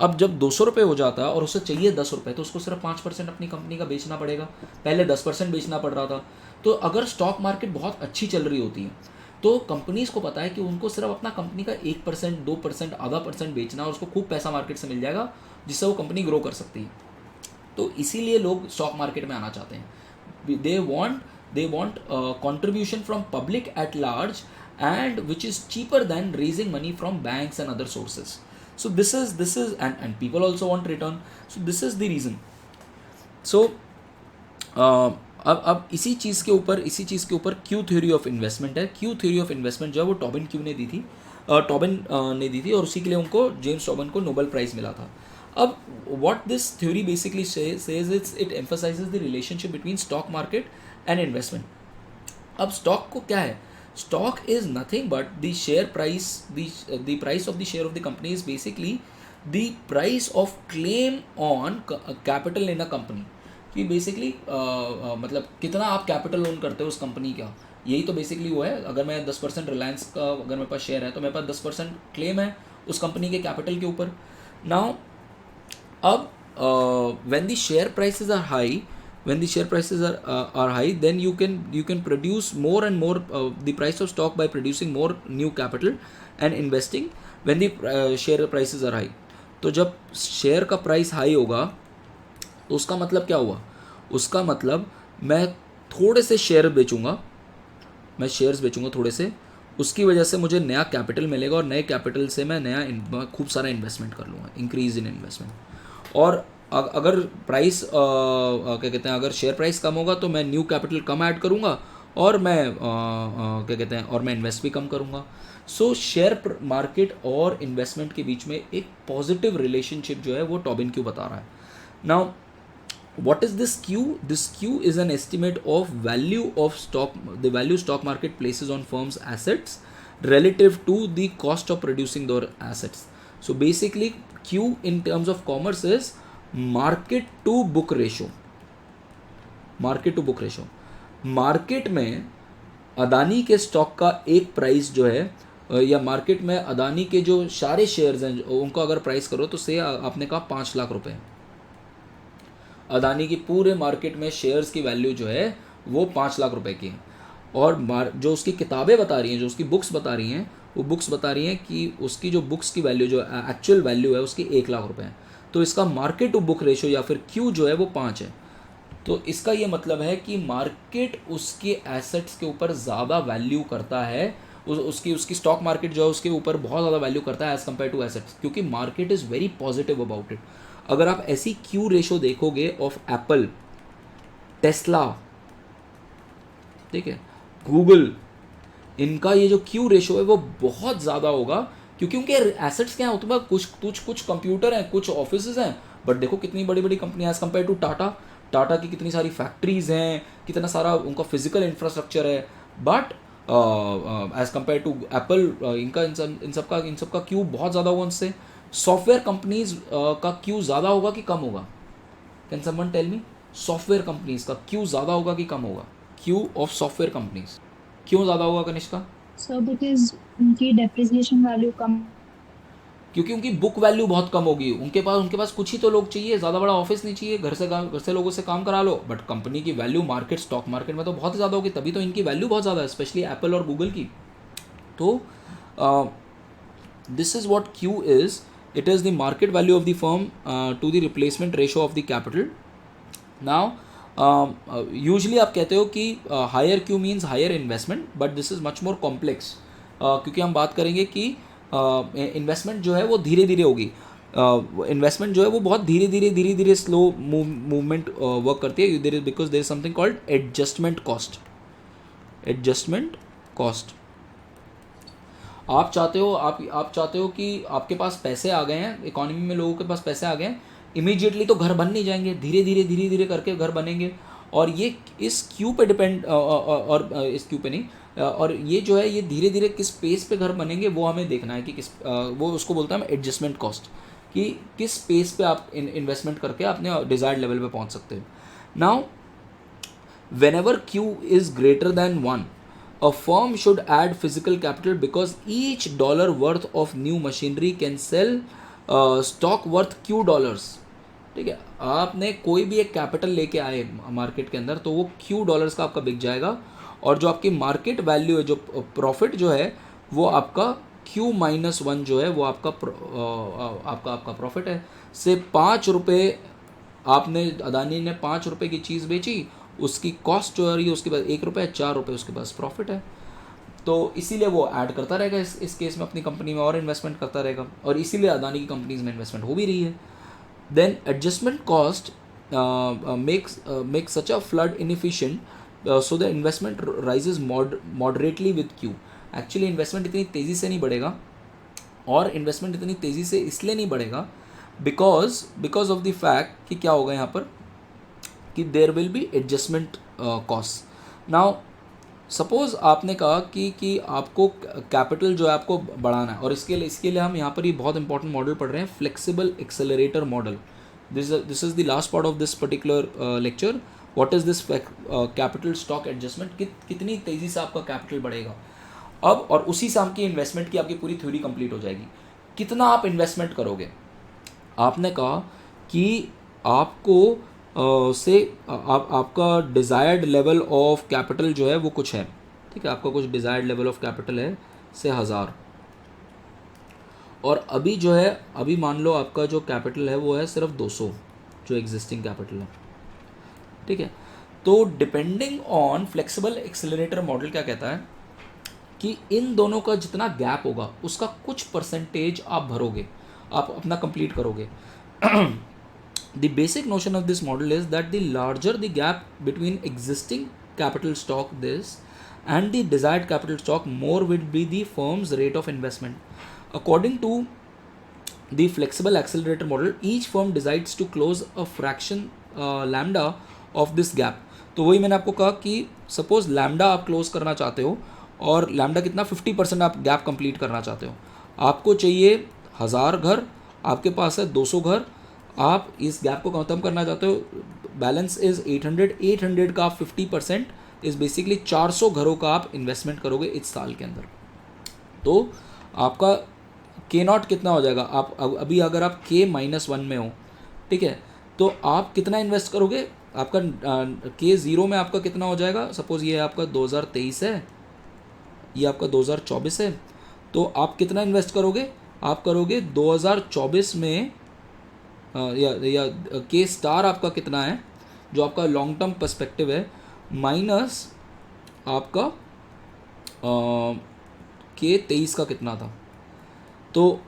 अब जब 200 रुपये हो जाता है और उसे चाहिए 10 रुपये, तो उसको सिर्फ 5% अपनी कंपनी का बेचना पड़ेगा. पहले 10% बेचना पड़ रहा था. तो अगर स्टॉक मार्केट बहुत अच्छी चल रही होती है तो कंपनीज़ को पता है कि उनको सिर्फ अपना कंपनी का 1%, 2%, आधा % बेचना और उसको खूब पैसा मार्केट से मिल जाएगा, जिससे वो कंपनी ग्रो कर सकती है. तो इसीलिए लोग स्टॉक मार्केट में आना चाहते हैं. They want contribution from public at large and which is cheaper than raising money from banks and other sources. So this is and people also want return. So this is the reason. So अब इसी चीज़ के ऊपर क्यू थ्योरी ऑफ इन्वेस्टमेंट है. क्यू थ्योरी ऑफ इन्वेस्टमेंट जो है वो टॉबिन क्यू ने दी थी, और उसी के लिए उनको जेम्स टॉबिन को नोबेल प्राइज़ मिला था. अब what this theory basically says it emphasizes the relationship between stock market and investment. अब stock को क्या है? Stock is nothing but the share price, the price of the share of the company is basically the price of claim on capital in a company. कि बेसिकली मतलब कितना आप कैपिटल ओन करते हो उस कंपनी का, यही तो बेसिकली वो है. अगर मैं 10% रिलायंस का अगर मेरे पास शेयर है तो मेरे पास 10% क्लेम है उस कंपनी के कैपिटल के ऊपर. नाउ अब when the share prices are high, then you can produce more and more the price of stock by producing more new capital and investing when the share prices are high. तो जब शेयर का प्राइस हाई होगा तो उसका मतलब क्या हुआ? उसका मतलब मैं थोड़े से शेयर बेचूंगा, मैं शेयर्स बेचूंगा थोड़े से, उसकी वजह से मुझे नया कैपिटल मिलेगा और नए कैपिटल से मैं नया खूब सारा इन्वेस्टमेंट कर लूँगा, इंक्रीज इन इन्वेस्टमेंट. और अगर प्राइस क्या कहते हैं, अगर शेयर प्राइस कम होगा तो मैं न्यू कैपिटल कम ऐड करूँगा और मैं क्या कहते हैं, और मैं इन्वेस्ट भी कम करूँगा. सो शेयर मार्केट और इन्वेस्टमेंट के बीच में एक पॉजिटिव रिलेशनशिप जो है वो टॉबिन क्यू बता रहा है. Now what is this Q? This Q is an estimate of value of stock, the value stock market places on firms' assets relative to the cost of producing their assets. So basically Q in terms of commerce is market to book ratio. Market to book ratio. Market में अदानी के स्टॉक का एक प्राइस जो है, या मार्केट में अदानी के जो सारे शेयर्स हैं उनको अगर प्राइस करो तो से आपने कहा 5 लाख रुपए, अदानी की पूरे मार्केट में शेयर्स की वैल्यू जो है वो 5 लाख रुपए की है. और जो उसकी किताबें बता रही हैं, जो उसकी बुक्स बता रही हैं, वो बुक्स बता रही हैं कि उसकी जो बुक्स की वैल्यू जो एक्चुअल वैल्यू है उसकी 1 लाख रुपए है. तो इसका मार्केट टू बुक रेशियो या फिर क्यू जो है वो 5 है. तो इसका ये मतलब है कि मार्केट उसके एसेट्स के ऊपर ज़्यादा वैल्यू करता है, उसकी स्टॉक मार्केट जो है उसके ऊपर बहुत ज़्यादा वैल्यू करता है एज़ कम्पेयर टू एसेट्स, क्योंकि market is very positive about it. अगर आप ऐसी क्यू रेशो देखोगे ऑफ एप्पल, टेस्ला, ठीक है, गूगल, इनका ये जो क्यू रेशो है वो बहुत ज़्यादा होगा, क्योंकि उनके एसेट्स क्या हैं, तुम्हारा कुछ कंप्यूटर हैं, कुछ ऑफिसेज हैं, बट देखो कितनी बड़ी बड़ी कंपनियां एज़ कम्पेयर टू टाटा की कितनी सारी फैक्ट्रीज हैं, कितना सारा उनका फिजिकल इंफ्रास्ट्रक्चर है. But as compare to Apple, इनका इन सब का क्यू बहुत ज़्यादा होगा उनसे. सॉफ्टवेयर कंपनीज का क्यू ज़्यादा होगा कि कम होगा? Can someone tell me? Software companies का क्यू ज़्यादा होगा कि कम होगा? क्यू ऑफ सॉफ्टवेयर कंपनीज क्यों ज़्यादा होगा कनिष्का? सर बिकॉज उनकी डेप्रिसिएशन वैल्यू कम, क्योंकि उनकी बुक वैल्यू बहुत कम होगी. उनके पास कुछ ही तो लोग चाहिए, ज़्यादा बड़ा ऑफिस नहीं चाहिए, घर से लोगों से काम करा लो. बट कंपनी की वैल्यू मार्केट, स्टॉक मार्केट में तो बहुत ज़्यादा होगी, तभी तो इनकी वैल्यू बहुत ज़्यादा है, स्पेशली एप्पल और गूगल की. तो this is what Q is. It is the market value of the firm to the replacement ratio of the capital. Now, usually आप कहते हो कि higher Q means higher investment, but this is much more complex. क्योंकि हम बात करेंगे कि investment जो है वो धीरे धीरे होगी. Investment जो है वो बहुत धीरे धीरे slow movement work करती है, because there is something called adjustment cost. आप चाहते हो कि आपके पास पैसे आ गए हैं, इकोनॉमी में लोगों के पास पैसे आ गए हैं, इमीडिएटली तो घर बन नहीं जाएंगे, धीरे धीरे करके घर बनेंगे। और ये इस क्यू पे डिपेंड और इस क्यू पे नहीं, और ये जो है ये धीरे धीरे किस पेस पे घर बनेंगे वो हमें देखना है कि किस वो उसको बोलता है एडजस्टमेंट कॉस्ट, कि किस पेस पे आप इन्वेस्टमेंट करके अपने डिज़ायर्ड लेवल पे पहुंच सकते हो। Now whenever Q is greater than 1, a firm should add physical capital because each dollar worth of new machinery can sell stock worth Q dollars। ठीक है, आपने कोई भी एक कैपिटल लेके आए मार्केट के अंदर तो वो Q डॉलर्स का आपका बिक जाएगा, और जो आपकी मार्केट वैल्यू है, जो प्रॉफिट जो है वो आपका Q-1 जो है वो आपका आपका प्रॉफिट है। से 5 रुपये आपने, अदानी ने 5 रुपये की चीज़ बेची, उसकी कॉस्ट जो आ रही है उसके बाद 1 रुपये, 4 रुपये उसके पास प्रॉफिट है। तो इसीलिए वो ऐड करता रहेगा इस केस में अपनी कंपनी में और इन्वेस्टमेंट करता रहेगा, और इसीलिए अदानी की कंपनीज में इन्वेस्टमेंट हो भी रही है। Then adjustment cost makes such a flood inefficient so the investment rises moderately with Q. Actually investment इतनी तेज़ी से नहीं बढ़ेगा, और इन्वेस्टमेंट इतनी तेज़ी से इसलिए नहीं बढ़ेगा बिकॉज ऑफ द फैक्ट कि क्या होगा यहाँ पर कि there will be adjustment cost. Now suppose आपने कहा कि आपको कैपिटल जो है आपको बढ़ाना है, और इसके लिए हम यहाँ पर ये बहुत इंपॉर्टेंट मॉडल पढ़ रहे हैं, flexible accelerator model. This is the last part of this particular lecture. What is this capital stock adjustment, कितनी तेज़ी से आपका कैपिटल बढ़ेगा अब, और उसी से आपकी इन्वेस्टमेंट की आपकी पूरी थ्योरी कंप्लीट हो जाएगी। कितना आप इन्वेस्टमेंट करोगे, आपने कहा कि आपको आपका डिज़ायर्ड लेवल ऑफ कैपिटल जो है वो कुछ है, ठीक है, आपका कुछ डिज़ायर्ड लेवल ऑफ कैपिटल है से 1000, और अभी जो है, अभी मान लो आपका जो कैपिटल है वो है सिर्फ 200, जो एग्जिस्टिंग कैपिटल है, ठीक है। तो depending on flexible accelerator model क्या कहता है कि इन दोनों का जितना गैप होगा उसका कुछ परसेंटेज आप भरोगे, आप अपना कंप्लीट करोगे। The basic notion of this model is that the larger the gap between existing capital stock and the desired capital stock, more will be the firm's rate of investment. According to the flexible accelerator model, each firm decides to close a fraction lambda of this gap. तो वही मैंने आपको कहा कि सपोज लैम्डा आप क्लोज करना चाहते हो, और लैम्डा कितना 50% आप गैप कंप्लीट करना चाहते हो, आपको चाहिए 1000 घर, आपके पास है 200 घर, आप इस गैप को खत्म करना चाहते हो, बैलेंस इज़ 800 का आप 50% इज़ बेसिकली 400 घरों का आप इन्वेस्टमेंट करोगे इस साल के अंदर। तो आपका K0 कितना हो जाएगा, आप अभी अगर आप K-1 में हो, ठीक है, तो आप कितना इन्वेस्ट करोगे, आपका K0 में आपका कितना हो जाएगा। सपोज़ ये आपका 2023 है, ये आपका 2024 है, तो आप कितना इन्वेस्ट करोगे, आप करोगे 2024 में या K* आपका कितना है, जो आपका लॉन्ग टर्म पर्सपेक्टिव है, माइनस आपका K23 का कितना था, तो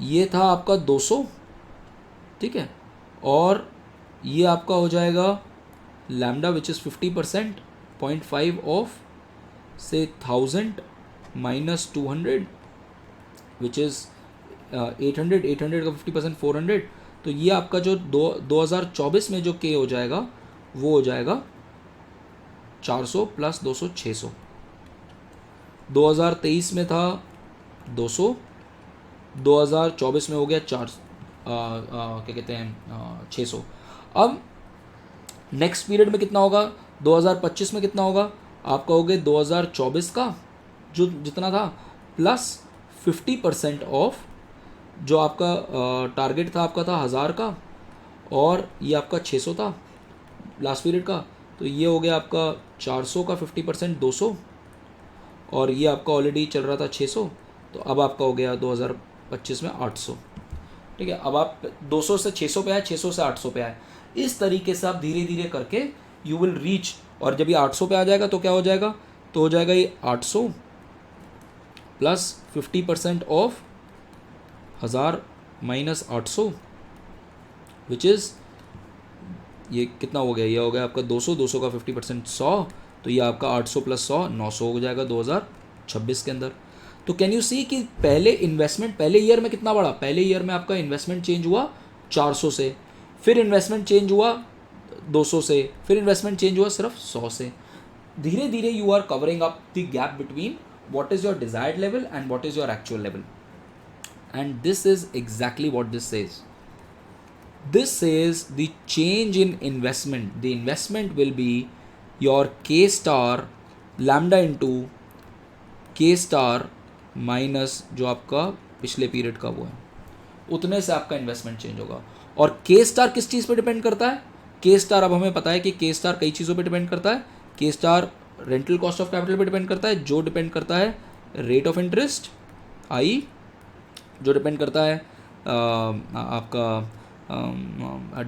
ये था आपका 200, ठीक है, और ये आपका हो जाएगा लैम्डा विच इज़ 50%, 0.5 ऑफ से 1000 माइनस 200 विच इज़ 800 का 50% 400। तो ये आपका जो 2024 में जो K हो जाएगा वो हो जाएगा 400 प्लस 200 600। 2023 में था 200, 2024 में हो गया क्या कहते हैं 600। अब नेक्स्ट पीरियड में कितना होगा, 2025 में कितना होगा, आपका हो गया 2024 का जो जितना था प्लस 50% ऑफ जो आपका टारगेट था, आपका था 1000 का, और ये आपका 600 था लास्ट पीरियड का, तो ये हो गया आपका 400 का 50% 200, और ये आपका ऑलरेडी चल रहा था 600, तो अब आपका हो गया 2025 में 800, ठीक है। अब आप 200 से 600 पे आए, 600 से 800 पे आए, इस तरीके से आप धीरे धीरे करके यू विल रीच, और जब ये 800 पे आ जाएगा तो क्या हो जाएगा, तो हो जाएगा ये 800 plus 50% of 1000 minus 800 which is ये कितना हो गया, ये हो गया आपका 200 का 50% 100, तो ये आपका 800 प्लस 100 900 हो जाएगा 2026 के अंदर। तो कैन यू सी कि पहले इन्वेस्टमेंट पहले ईयर में कितना बढ़ा, पहले ईयर में आपका इन्वेस्टमेंट चेंज हुआ 400 से, फिर इन्वेस्टमेंट चेंज हुआ 200 से, फिर इन्वेस्टमेंट चेंज हुआ सिर्फ 100 से. धीरे धीरे you are covering up the gap between what is your desired level and what is your actual level. And this is exactly what this says. This says the change in investment, the investment will be your K star lambda into K star minus जो आपका पिछले पीरियड का वो है, उतने से आपका इन्वेस्टमेंट चेंज होगा. और K स्टार किस चीज़ पे डिपेंड करता है? K स्टार अब हमें पता है कि K स्टार कई चीज़ों पे डिपेंड करता है. K star rental cost of capital पे डिपेंड करता है, जो डिपेंड करता है रेट ऑफ इंटरेस्ट, आई जो डिपेंड करता है आपका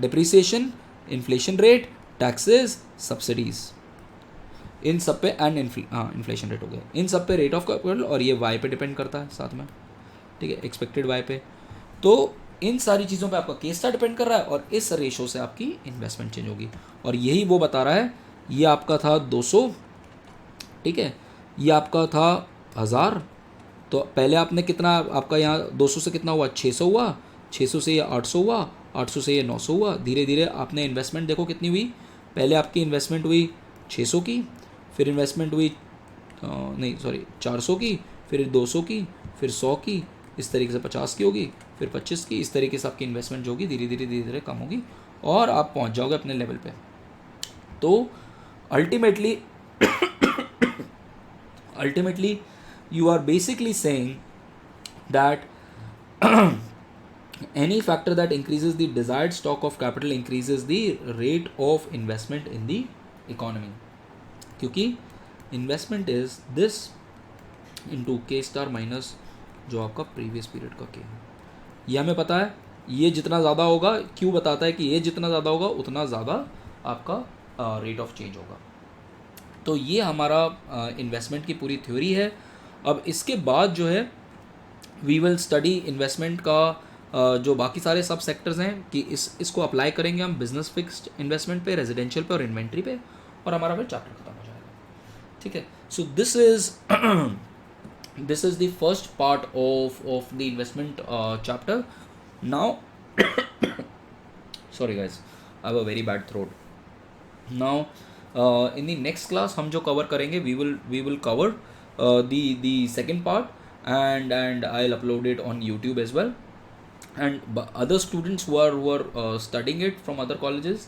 depreciation, inflation rate, taxes, subsidies, इन सब पे एंड इन्फ्लेशन रेट हो गया, इन सब पे रेट ऑफ कैपिटल, और ये वाई पे डिपेंड करता है साथ में, ठीक है, एक्सपेक्टेड वाई पे. तो इन सारी चीज़ों पे आपका केस स्टार डिपेंड कर रहा है और इस रेशो से आपकी इन्वेस्टमेंट चेंज होगी. और यही वो बता रहा है, ये आपका था 200, ठीक है, ये आपका था 1000. तो पहले आपने कितना, आपका यहाँ 200 से कितना हुआ, 600 हुआ, 600 से ये 800 हुआ, 800 से ये 900 हुआ. धीरे धीरे आपने इन्वेस्टमेंट देखो कितनी हुई. पहले आपकी इन्वेस्टमेंट हुई 600 की, फिर इन्वेस्टमेंट हुई 400 की, फिर 200 की, फिर 100 की, इस तरीके से 50 की होगी, फिर 25 की. इस तरीके से आपकी इन्वेस्टमेंट जो होगी धीरे धीरे कम होगी और आप पहुँच जाओगे अपने लेवल पे. तो ultimately you are basically saying that any factor that increases the desired stock of capital increases the rate of investment in the economy, क्योंकि investment is this into K star minus जो आपका previous period का K है. ये हमें पता है, ये जितना ज़्यादा होगा, क्यों बताता है कि ये जितना ज़्यादा होगा उतना ज़्यादा आपका रेट ऑफ चेंज होगा. तो ये हमारा इन्वेस्टमेंट की पूरी थ्योरी है. अब इसके बाद जो है वी विल स्टडी इन्वेस्टमेंट का जो बाकी सारे सब सेक्टर्स हैं कि इसको अप्लाई करेंगे हम बिजनेस फिक्स्ड इन्वेस्टमेंट पे, रेजिडेंशियल पे और इन्वेंट्री पे, और हमारा फिर चैप्टर खत्म हो जाएगा. ठीक है. सो this is the first part of the investment chapter. Now sorry guys, I have a very bad throat. Now in the next class हम जो cover करेंगे, we will cover the second part and I'll upload it on YouTube as well. And other students who are studying it from other colleges,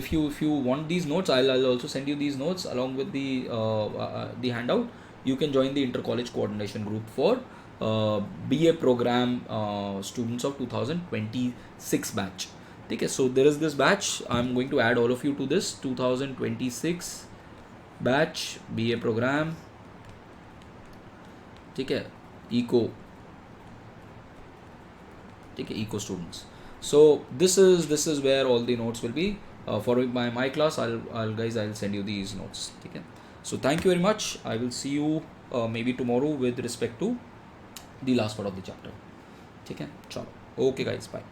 if you want these notes, I'll also send you these notes along with the handout. You can join the inter-college coordination group for BA program students of 2026 batch. ठीक है. So there is this batch, I am going to add all of you to this 2026 batch BA program. ठीक है, इको, ठीक है, eco students. So this is where all the notes will be for my class. I'll send you these notes. ठीक है. सो thank you very much. I will see you maybe tomorrow with respect to the last part of the chapter. ठीक है, चलो, ओके गाइज, बाय.